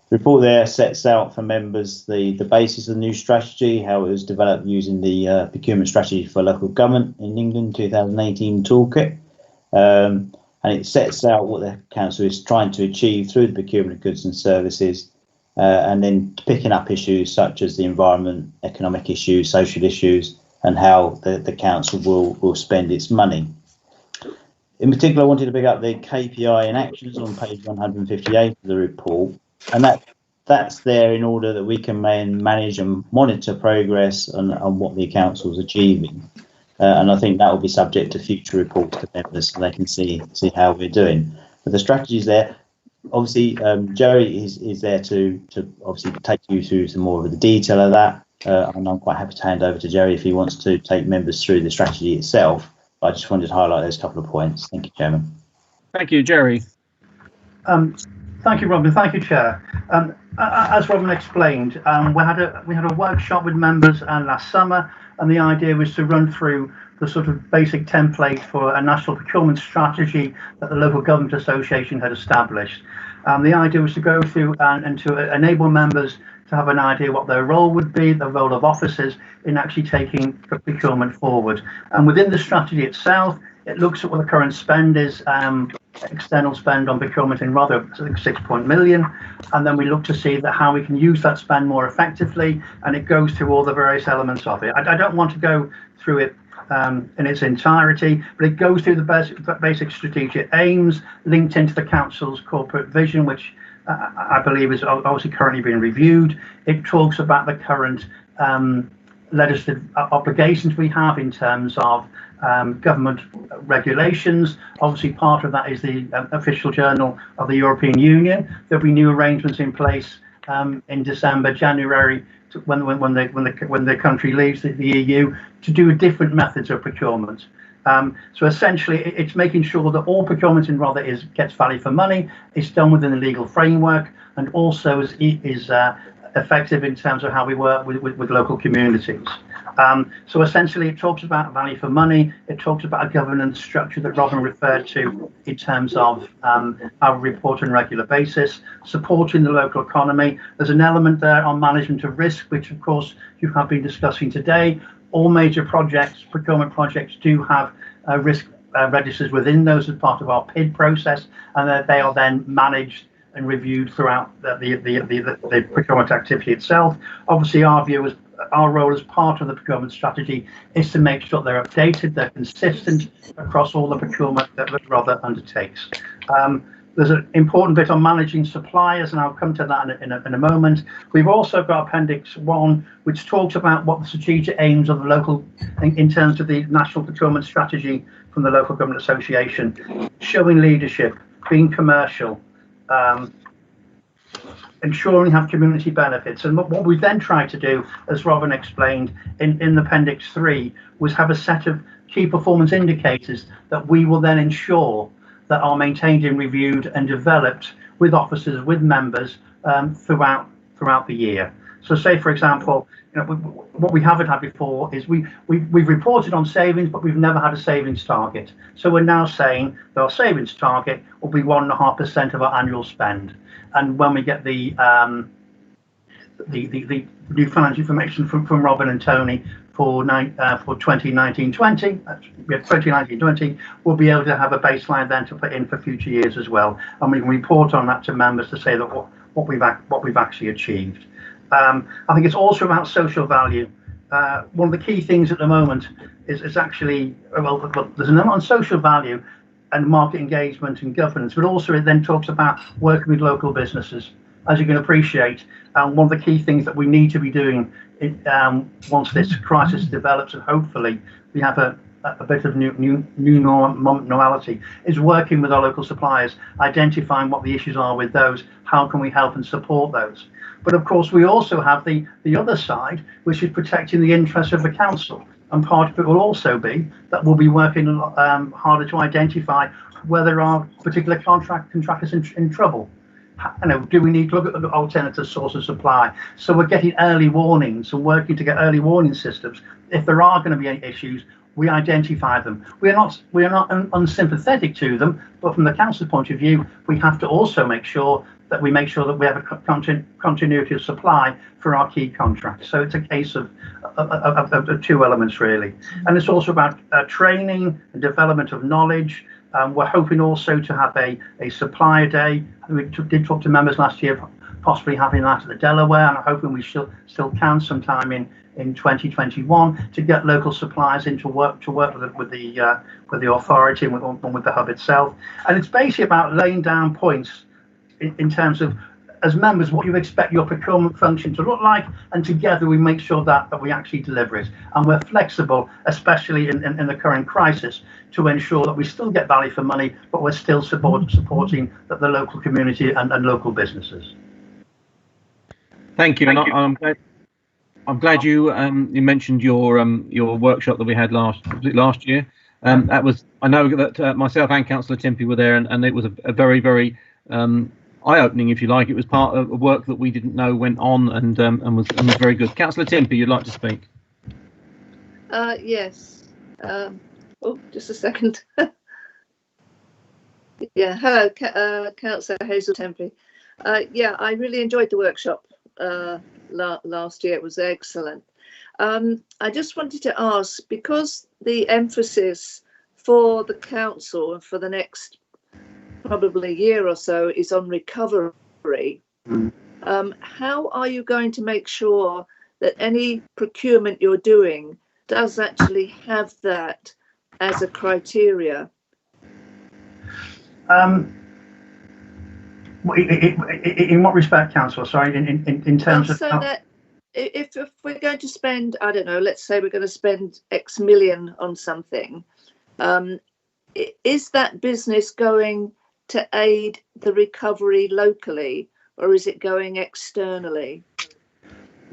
The report there sets out for members the basis of the new strategy, how it was developed using the Procurement Strategy for Local Government in England 2018 toolkit. And it sets out what the council is trying to achieve through the procurement of goods and services, and then picking up issues such as the environment, economic issues, social issues, and how the council will spend its money. In particular, I wanted to pick up the KPI and actions on page 158 of the report, and that's there in order that we can manage and monitor progress on what the council is achieving. And I think that will be subject to future reports to members so they can see how we're doing. But the strategy is there. Obviously, Jerry is there to obviously take you through some more of the detail of that. And I'm quite happy to hand over to Jerry if he wants to take members through the strategy itself. But I just wanted to highlight those couple of points. Thank you, Chairman. Thank you, Jerry. Thank you, Robin. Thank you, Chair. As Robin explained, we had a workshop with members last summer, and the idea was to run through the sort of basic template for a national procurement strategy that the Local Government Association had established. The idea was to go through and to enable members to have an idea what their role would be, the role of officers in actually taking procurement forward. And within the strategy itself, it looks at what the current spend is, external spend on procurement in rather 6 million, and then we look to see that how we can use that spend more effectively, and it goes through all the various elements of it. I don't want to go through it in its entirety, but it goes through the basic strategic aims linked into the council's corporate vision, which I believe is obviously currently being reviewed. It talks about the current legislative obligations we have in terms of government regulations. Obviously, part of that is the official journal of the European Union. There'll be new arrangements in place in December, January, when the country leaves the EU, to do different methods of procurement. So essentially, it's making sure that all procurement in Rother gets value for money, is done within the legal framework, and also is effective in terms of how we work with local communities. So essentially, it talks about value for money. It talks about a governance structure that Robin referred to in terms of our report on a regular basis, supporting the local economy. There's an element there on management of risk, which of course you have been discussing today. All major projects, procurement projects, do have risk registers within those as part of our PID process, and they are then managed and reviewed throughout the procurement activity itself. Obviously, our role as part of the procurement strategy is to make sure they're updated, they're consistent across all the procurement that Rother undertakes. There's an important bit on managing suppliers, and I'll come to that in a moment. We've also got Appendix 1, which talks about what the strategic aims of the local, in terms of the national procurement strategy from the Local Government Association, showing leadership, being commercial, ensuring we have community benefits. And what we then tried to do, as Robin explained in Appendix 3, was have a set of key performance indicators that we will then ensure that are maintained and reviewed and developed with officers, with members throughout the year. So say, for example, what we haven't had before is we've reported on savings, but we've never had a savings target. So we're now saying that our savings target will be 1.5% of our annual spend. And when we get the new financial information from Robin and Tony for 2019-20, we'll be able to have a baseline then to put in for future years as well, and we can report on that to members to say that what we've actually achieved. I think it's also about social value. One of the key things at the moment is actually, well, there's an element on social value and market engagement and governance, but also it then talks about working with local businesses. As you can appreciate, one of the key things that we need to be doing once this crisis develops, and hopefully we have a bit of new normality, is working with our local suppliers, identifying what the issues are with those, how can we help and support those. But of course, we also have the other side, which is protecting the interests of the council. And part of it will also be that we'll be working harder to identify where there are particular contractors in trouble. do we need to look at the alternative source of supply? So we're getting early warnings and working to get early warning systems. If there are going to be any issues, we identify them. We are not unsympathetic to them, but from the council's point of view, we have to also make sure that we have a continuity of supply for our key contracts. So it's a case of two elements really, and it's also about training and development of knowledge. We're hoping also to have a supplier day. We did talk to members last year, possibly having that at the Delaware, and I'm hoping we still can sometime in 2021 to get local suppliers in to work with the authority and with the hub itself. And it's basically about laying down points in terms of, as members, what you expect your procurement function to look like, and together we make sure that we actually deliver it. And we're flexible, especially in the current crisis, to ensure that we still get value for money, but we're still supporting the local community and local businesses. Thank you. I'm glad you mentioned your workshop that we had last year. That was, I know that myself and Councillor Timpey were there, and it was a very, very eye-opening, if you like. It was part of work that we didn't know went on, and was very good. Councillor Timpey, you'd like to speak? Yes. Oh, just a second. Yeah. Hello, Councillor Hazel Tempe. Yeah, I really enjoyed the workshop last year. It was excellent. I just wanted to ask, because the emphasis for the council and for the next probably year or so is on recovery, how are you going to make sure that any procurement you're doing does actually have that as a criteria? In what respect, Councillor? Sorry, in terms of... So that if we're going to spend, I don't know, let's say we're going to spend X million on something, is that business going to aid the recovery locally, or is it going externally?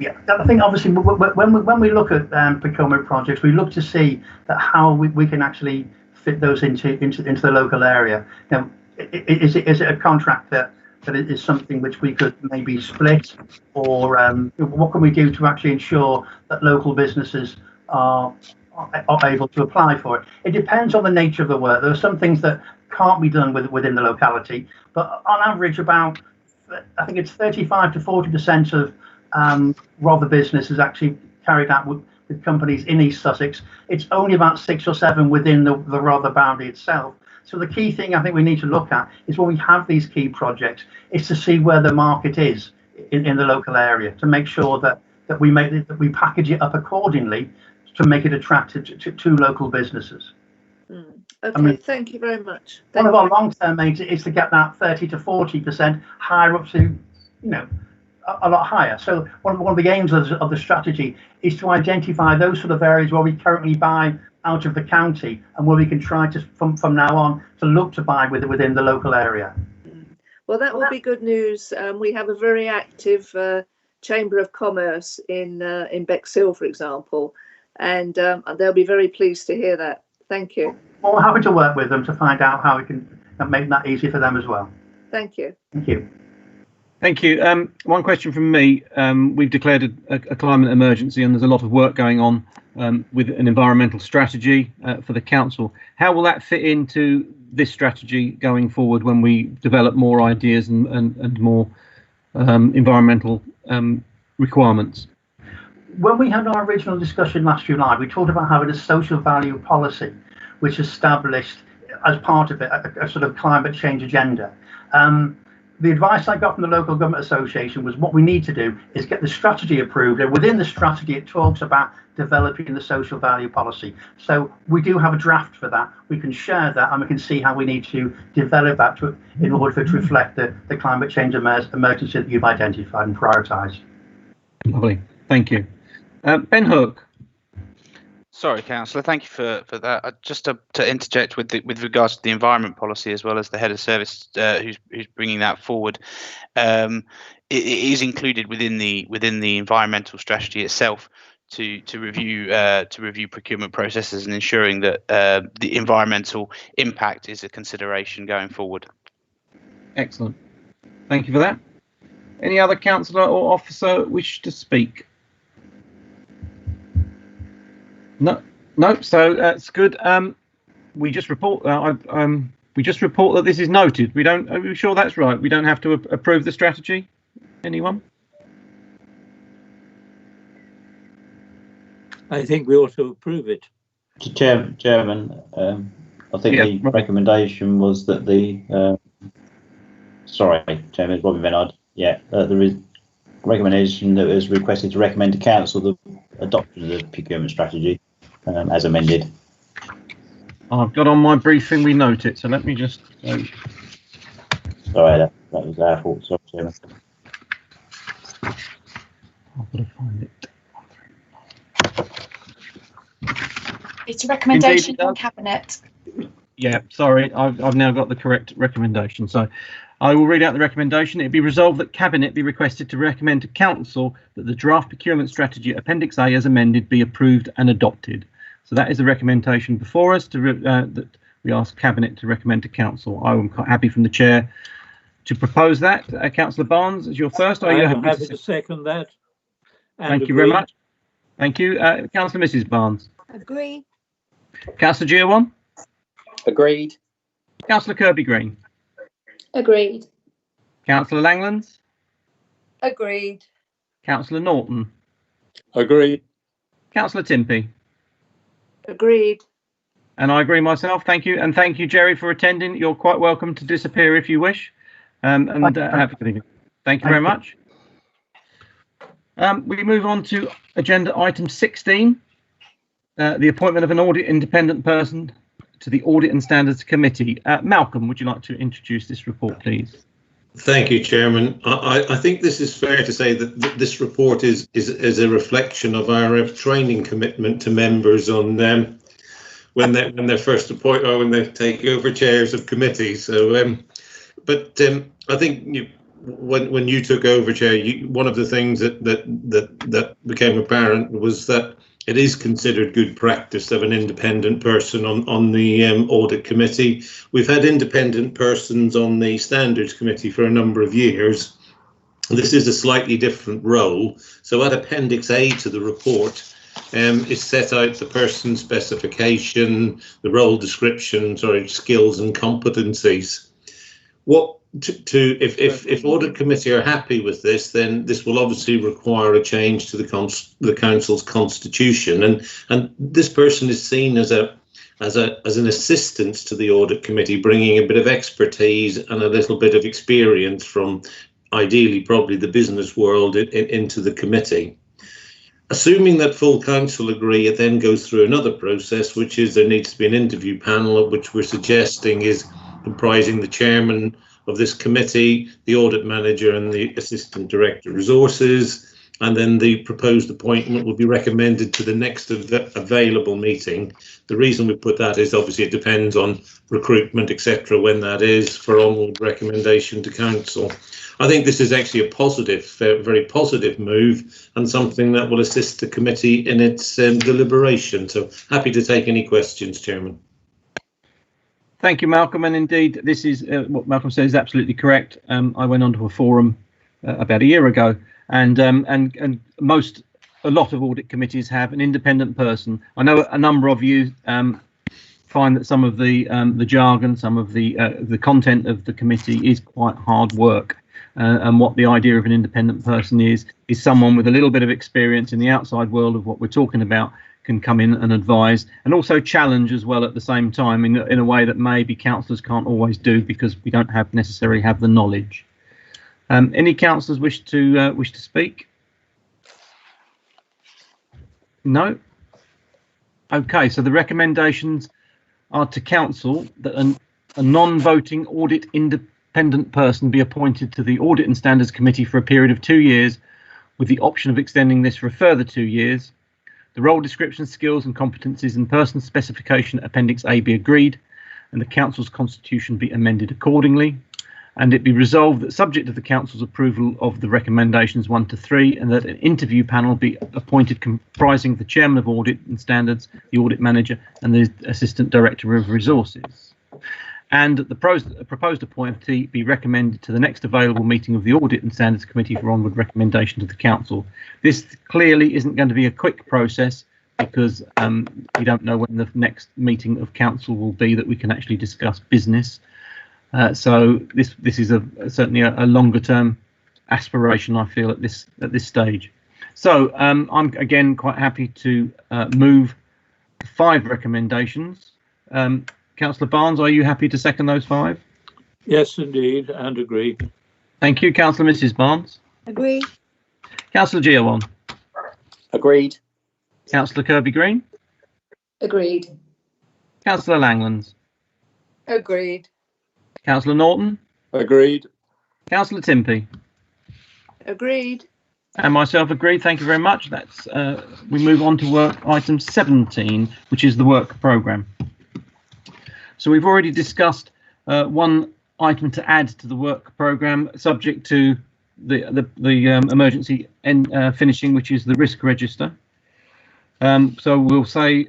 Yeah, I think obviously when we look at procurement projects, we look to see that how we can actually fit those into the local area. Now, is it a contract that it is something which we could maybe split, or what can we do to actually ensure that local businesses are able to apply for it? It depends on the nature of the work. There are some things that can't be done within the locality, but on average, about, I think it's 35 to 40% of rather business is actually carried out with companies in East Sussex. It's only about 6 or 7 within the Rother boundary itself. So the key thing I think we need to look at is when we have these key projects is to see where the market is in the local area, to make sure that we package it up accordingly to make it attractive to local businesses. Okay, I mean, thank you very much. One of our long-term aims is to get that 30 to 40% higher up to, a lot higher. So one of the aims of the strategy is to identify those sort of areas where we currently buy out of the county and where we can try to, from now on, to look to buy within the local area. Well, that will be good news. We have a very active Chamber of Commerce in Bexhill, for example, and they'll be very pleased to hear that. Thank you. Well, we're happy to work with them to find out how we can make that easy for them as well. Thank you. Thank you. Thank you. One question from me. We've declared a climate emergency, and there's a lot of work going on with an environmental strategy for the council. How will that fit into this strategy going forward when we develop more ideas and more environmental requirements? When we had our original discussion last July, we talked about having a social value policy, which established as part of it a sort of climate change agenda. The advice I got from the Local Government Association was what we need to do is get the strategy approved, and within the strategy it talks about developing the social value policy. So we do have a draft for that. We can share that, and we can see how we need to develop that in order for it to reflect the climate change emergency that you've identified and prioritised. Lovely, thank you. Ben Hook. Sorry, Councillor. Thank you for that. Just to interject with regards to the environment policy, as well as the head of service who's bringing that forward, it is included within the environmental strategy itself to review procurement processes and ensuring that the environmental impact is a consideration going forward. Excellent. Thank you for that. Any other councillor or officer wish to speak? No. So that's good. We just report. We just report that this is noted. We don't. Are we sure that's right? We don't have to approve the strategy. Anyone? I think we ought to approve it. Chairman, I think the recommendation was that the. Sorry, Chairman, Robin Bennard. Yeah, there is recommendation that was requested to recommend to council the adoption of the procurement strategy as amended. I've got on my briefing, we note it, so let me just go. Sorry, that was our fault. Sorry, Chairman. I've got to find it. It's a recommendation from Cabinet. Yeah, sorry, I've now got the correct recommendation. So I will read out the recommendation. It be resolved that Cabinet be requested to recommend to Council that the draft procurement strategy Appendix A as amended be approved and adopted. So that is the recommendation before us that we ask Cabinet to recommend to Council. I am quite happy from the Chair to propose that. Councillor Barnes, is your first. Are you happy to second that? Thank you very much. Thank you. Councillor Mrs. Barnes. Agree. Councillor Giawan. Agreed. Councillor Kirby Green. Agreed. Councillor Langlands. Agreed. Councillor Norton. Agreed. Councillor Timpey. Agreed. And I agree myself. Thank you. And thank you, Jerry, for attending. You're quite welcome to disappear if you wish. Have a good evening. Thank you very much. We move on to agenda item 16, the appointment of an audit independent person to the Audit and Standards Committee. Malcolm, would you like to introduce this report, please? Thank you, Chairman. I think this is fair to say that this report is a reflection of our training commitment to members on when they're first appointed or when they take over chairs of committees. So, I think when you took over chair, one of the things that became apparent was that it is considered good practice to have an independent person on the audit committee. We've had independent persons on the standards committee for a number of years. This is a slightly different role. So at Appendix A to the report, is set out the person's specification, the role description, skills and competencies. If audit committee are happy with this, then this will obviously require a change to the council's constitution, and this person is seen as an assistance to the audit committee, bringing a bit of expertise and a little bit of experience from ideally probably the business world into the committee. Assuming that full council agree, it then goes through another process, which is there needs to be an interview panel, which we're suggesting is comprising the chairman of this committee, the audit manager and the assistant director resources, and then the proposed appointment will be recommended to the next available meeting. The reason we put that is obviously it depends on recruitment, etc., when that is for onward recommendation to council. I think this is actually a positive, very positive move and something that will assist the committee in its deliberation. So happy to take any questions, Chairman. Thank you, Malcolm. And indeed, this is what Malcolm says is absolutely correct. I went onto a forum about a year ago, and a lot of audit committees have an independent person. I know a number of you find that some of the jargon, some of the content of the committee is quite hard work. And what the idea of an independent person is someone with a little bit of experience in the outside world of what we're talking about, can come in and advise and also challenge as well at the same time in a way that maybe councillors can't always do because we don't necessarily have the knowledge. Any councillors wish to speak? No? Okay, so the recommendations are to council that a non-voting audit independent person be appointed to the Audit and Standards Committee for a period of 2 years with the option of extending this for a further 2 years. The role description, skills and competencies and person specification Appendix A be agreed and the council's constitution be amended accordingly, and it be resolved that subject to the council's approval of the recommendations 1 to 3 and that an interview panel be appointed comprising the chairman of audit and standards, the audit manager and the assistant director of resources. and that the proposed appointee be recommended to the next available meeting of the Audit and Standards Committee for onward recommendation to the Council. This clearly isn't going to be a quick process because we don't know when the next meeting of Council will be that we can actually discuss business. So this is certainly a longer term aspiration, I feel, at this stage. So I'm again quite happy to move 5 recommendations. Councillor Barnes, are you happy to second those 5? Yes, indeed, and agree. Thank you. Councillor Mrs. Barnes. Agreed. Councillor Giawan. Agreed. Councillor Kirby-Green. Agreed. Councillor Langlands. Agreed. Councillor Norton. Agreed. Councillor Timpey. Agreed. And myself agreed. Thank you very much. That's we move on to work item 17, which is the work programme. So we've already discussed one item to add to the work programme, subject to the emergency finishing, which is the risk register. So we'll say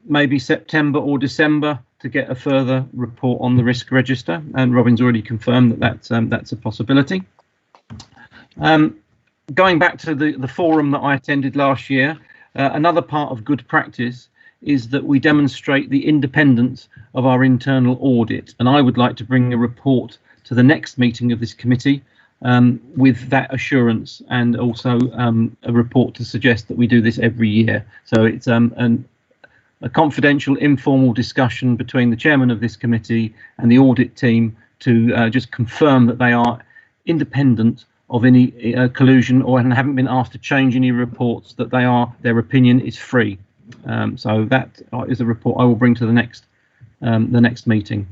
maybe September or December to get a further report on the risk register, and Robin's already confirmed that that's a possibility. Going back to the forum that I attended last year, another part of good practice is that we demonstrate the independence of our internal audit, and I would like to bring a report to the next meeting of this committee with that assurance, and also a report to suggest that we do this every year. So it's a confidential, informal discussion between the chairman of this committee and the audit team to just confirm that they are independent of any collusion or haven't been asked to change any reports, that their opinion is free. So that is a report I will bring to the next meeting.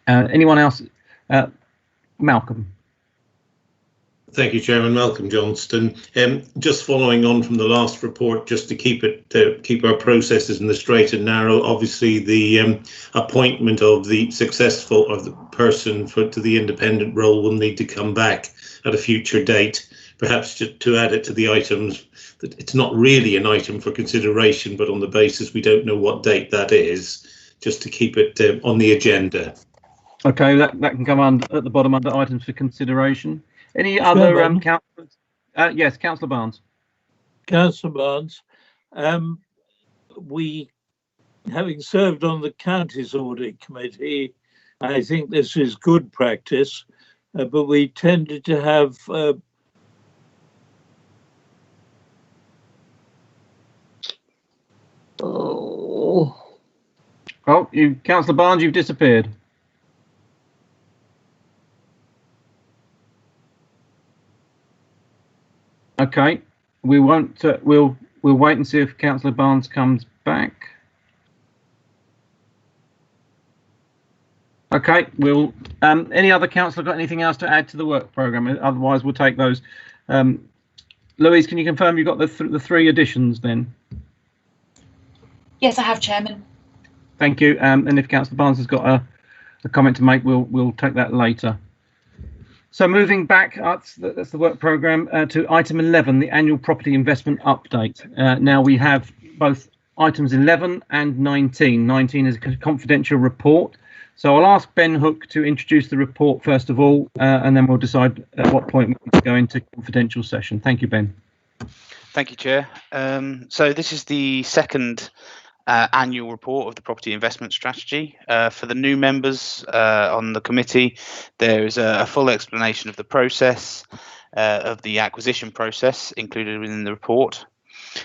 Anyone else? Malcolm. Thank you, Chairman. Malcolm Johnston. Just following on from the last report, just to keep our processes in the straight and narrow. Obviously, the appointment of the person to the independent role will need to come back at a future date. Perhaps just to add it to the items, that it's not really an item for consideration, but on the basis we don't know what date that is, just to keep it on the agenda. Okay, that can come at the bottom under items for consideration. Any other councillors? Yes, Councillor Barnes. Councillor Barnes, we, having served on the county's audit committee, I think this is good practice, but we tended to have Councillor Barnes, you've disappeared. Okay, we won't. We'll wait and see if Councillor Barnes comes back. Okay, we'll. Any other councillor got anything else to add to the work programme? Otherwise, we'll take those. Louise, can you confirm you've got the 3 additions then? Yes, I have, Chairman. Thank you. And if Councillor Barnes has got a comment to make, we'll take that later. So moving back, that's the work programme, to item 11, the annual property investment update. Now we have both items 11 and 19. 19 is a confidential report. So I'll ask Ben Hook to introduce the report first of all, and then we'll decide at what point we need to go into confidential session. Thank you, Ben. Thank you, Chair. So this is the second annual report of the property investment strategy. For the new members on the committee, there is a full explanation of the process, of the acquisition process included within the report.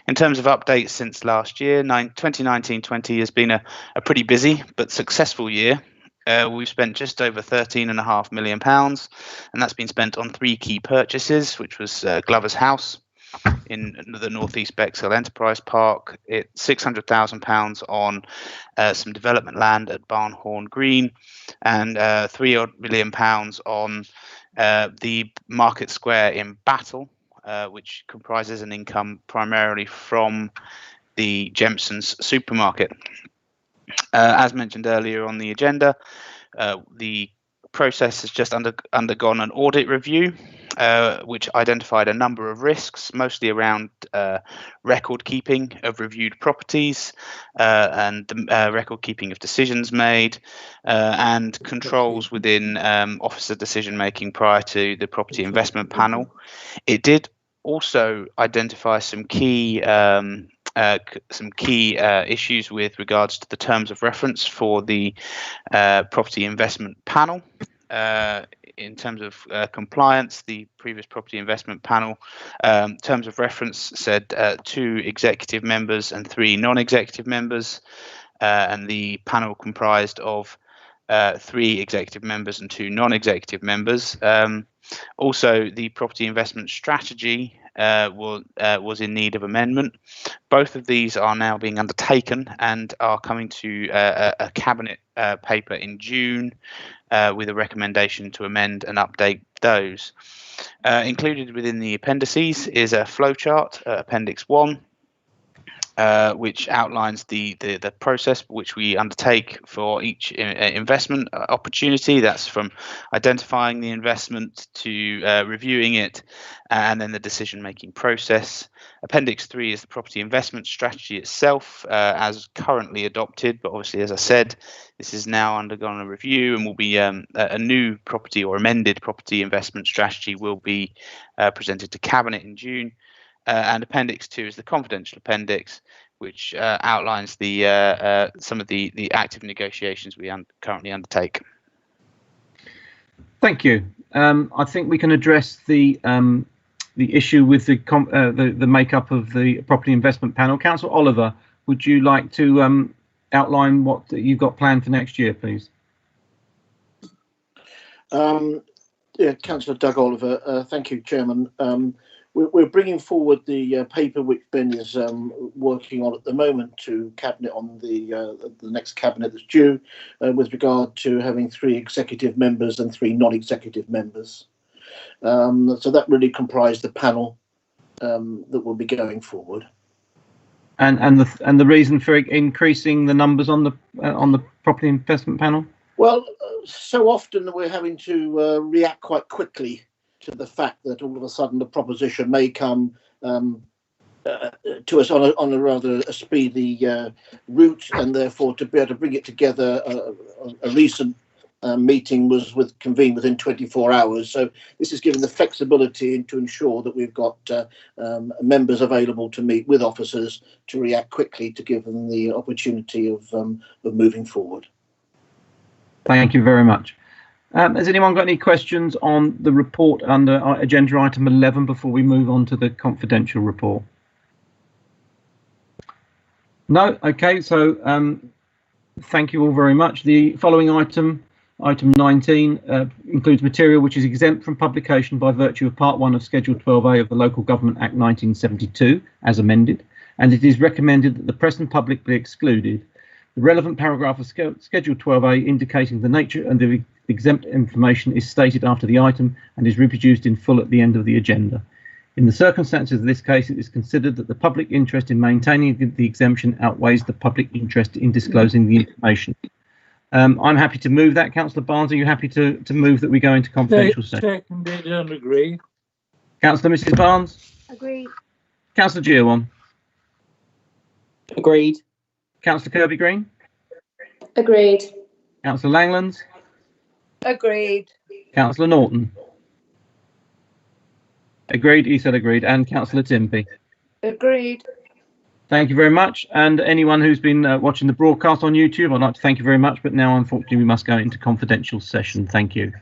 In terms of updates since last year, 2019-20 has been a pretty busy but successful year. We've spent just over £13.5 million, and that's been spent on 3 key purchases, which was Glover's House in the Northeast Bexhill Enterprise Park, £600,000 on some development land at Barnhorn Green, and £3 million on the Market Square in Battle, which comprises an income primarily from the Jemson's supermarket. As mentioned earlier on the agenda, the process has just undergone an audit review, which identified a number of risks, mostly around record keeping of reviewed properties and the record keeping of decisions made and controls within officer decision making prior to the property investment panel. It did also identify some key issues with regards to the terms of reference for the property investment panel. In terms of compliance, the previous property investment panel terms of reference said 2 executive members and 3 non-executive members, and the panel comprised of 3 executive members and 2 non-executive members. Also, the property investment strategy was in need of amendment. Both of these are now being undertaken and are coming to a cabinet paper in June with a recommendation to amend and update those. Included within the appendices is a flowchart, Appendix 1, which outlines the process which we undertake for each investment opportunity. That's from identifying the investment to reviewing it, and then the decision-making process. Appendix 3 is the property investment strategy itself, as currently adopted, but obviously, as I said, this is now undergone a review and will be a new property or amended property investment strategy will be presented to Cabinet in June. And Appendix 2 is the confidential appendix, which outlines the some of the active negotiations we currently undertake. Thank you. I think we can address the issue with the makeup of the property investment panel. Councillor Oliver, would you like to outline what you've got planned for next year, please? Yeah, Councillor Doug Oliver. Thank you, Chairman. We're bringing forward the paper which Ben is working on at the moment to Cabinet on the next Cabinet that's due, with regard to having 3 executive members and 3 non-executive members. So that really comprised the panel that will be going forward. And the reason for increasing the numbers on the property investment panel? Well, so often we're having to react quite quickly to the fact that all of a sudden the proposition may come to us on a rather speedy route, and therefore to be able to bring it together, a recent meeting was convened within 24 hours. So this is giving the flexibility to ensure that we've got members available to meet with officers to react quickly to give them the opportunity of moving forward. Thank you very much. Has anyone got any questions on the report under agenda item 11 before we move on to the confidential report? No? Okay, so thank you all very much. The following item 19, includes material which is exempt from publication by virtue of Part 1 of Schedule 12A of the Local Government Act 1972, as amended, and it is recommended that the press and public be excluded. The relevant paragraph of Schedule 12A indicating the nature and the exempt information is stated after the item and is reproduced in full at the end of the agenda. In the circumstances of this case, it is considered that the public interest in maintaining the exemption outweighs the public interest in disclosing the information. I'm happy to move that. Councillor Barnes, are you happy to move that we go into confidential session? Seconded and agree. Councillor Mrs Barnes? Agreed. Councillor Giawan? Agreed. Councillor Kirby-Green? Agreed. Councillor Langlands? Agreed. Councillor Norton? Agreed, he said agreed. And Councillor Timpey? Agreed. Thank you very much. And anyone who's been watching the broadcast on YouTube, I'd like to thank you very much. But now, unfortunately, we must go into confidential session. Thank you.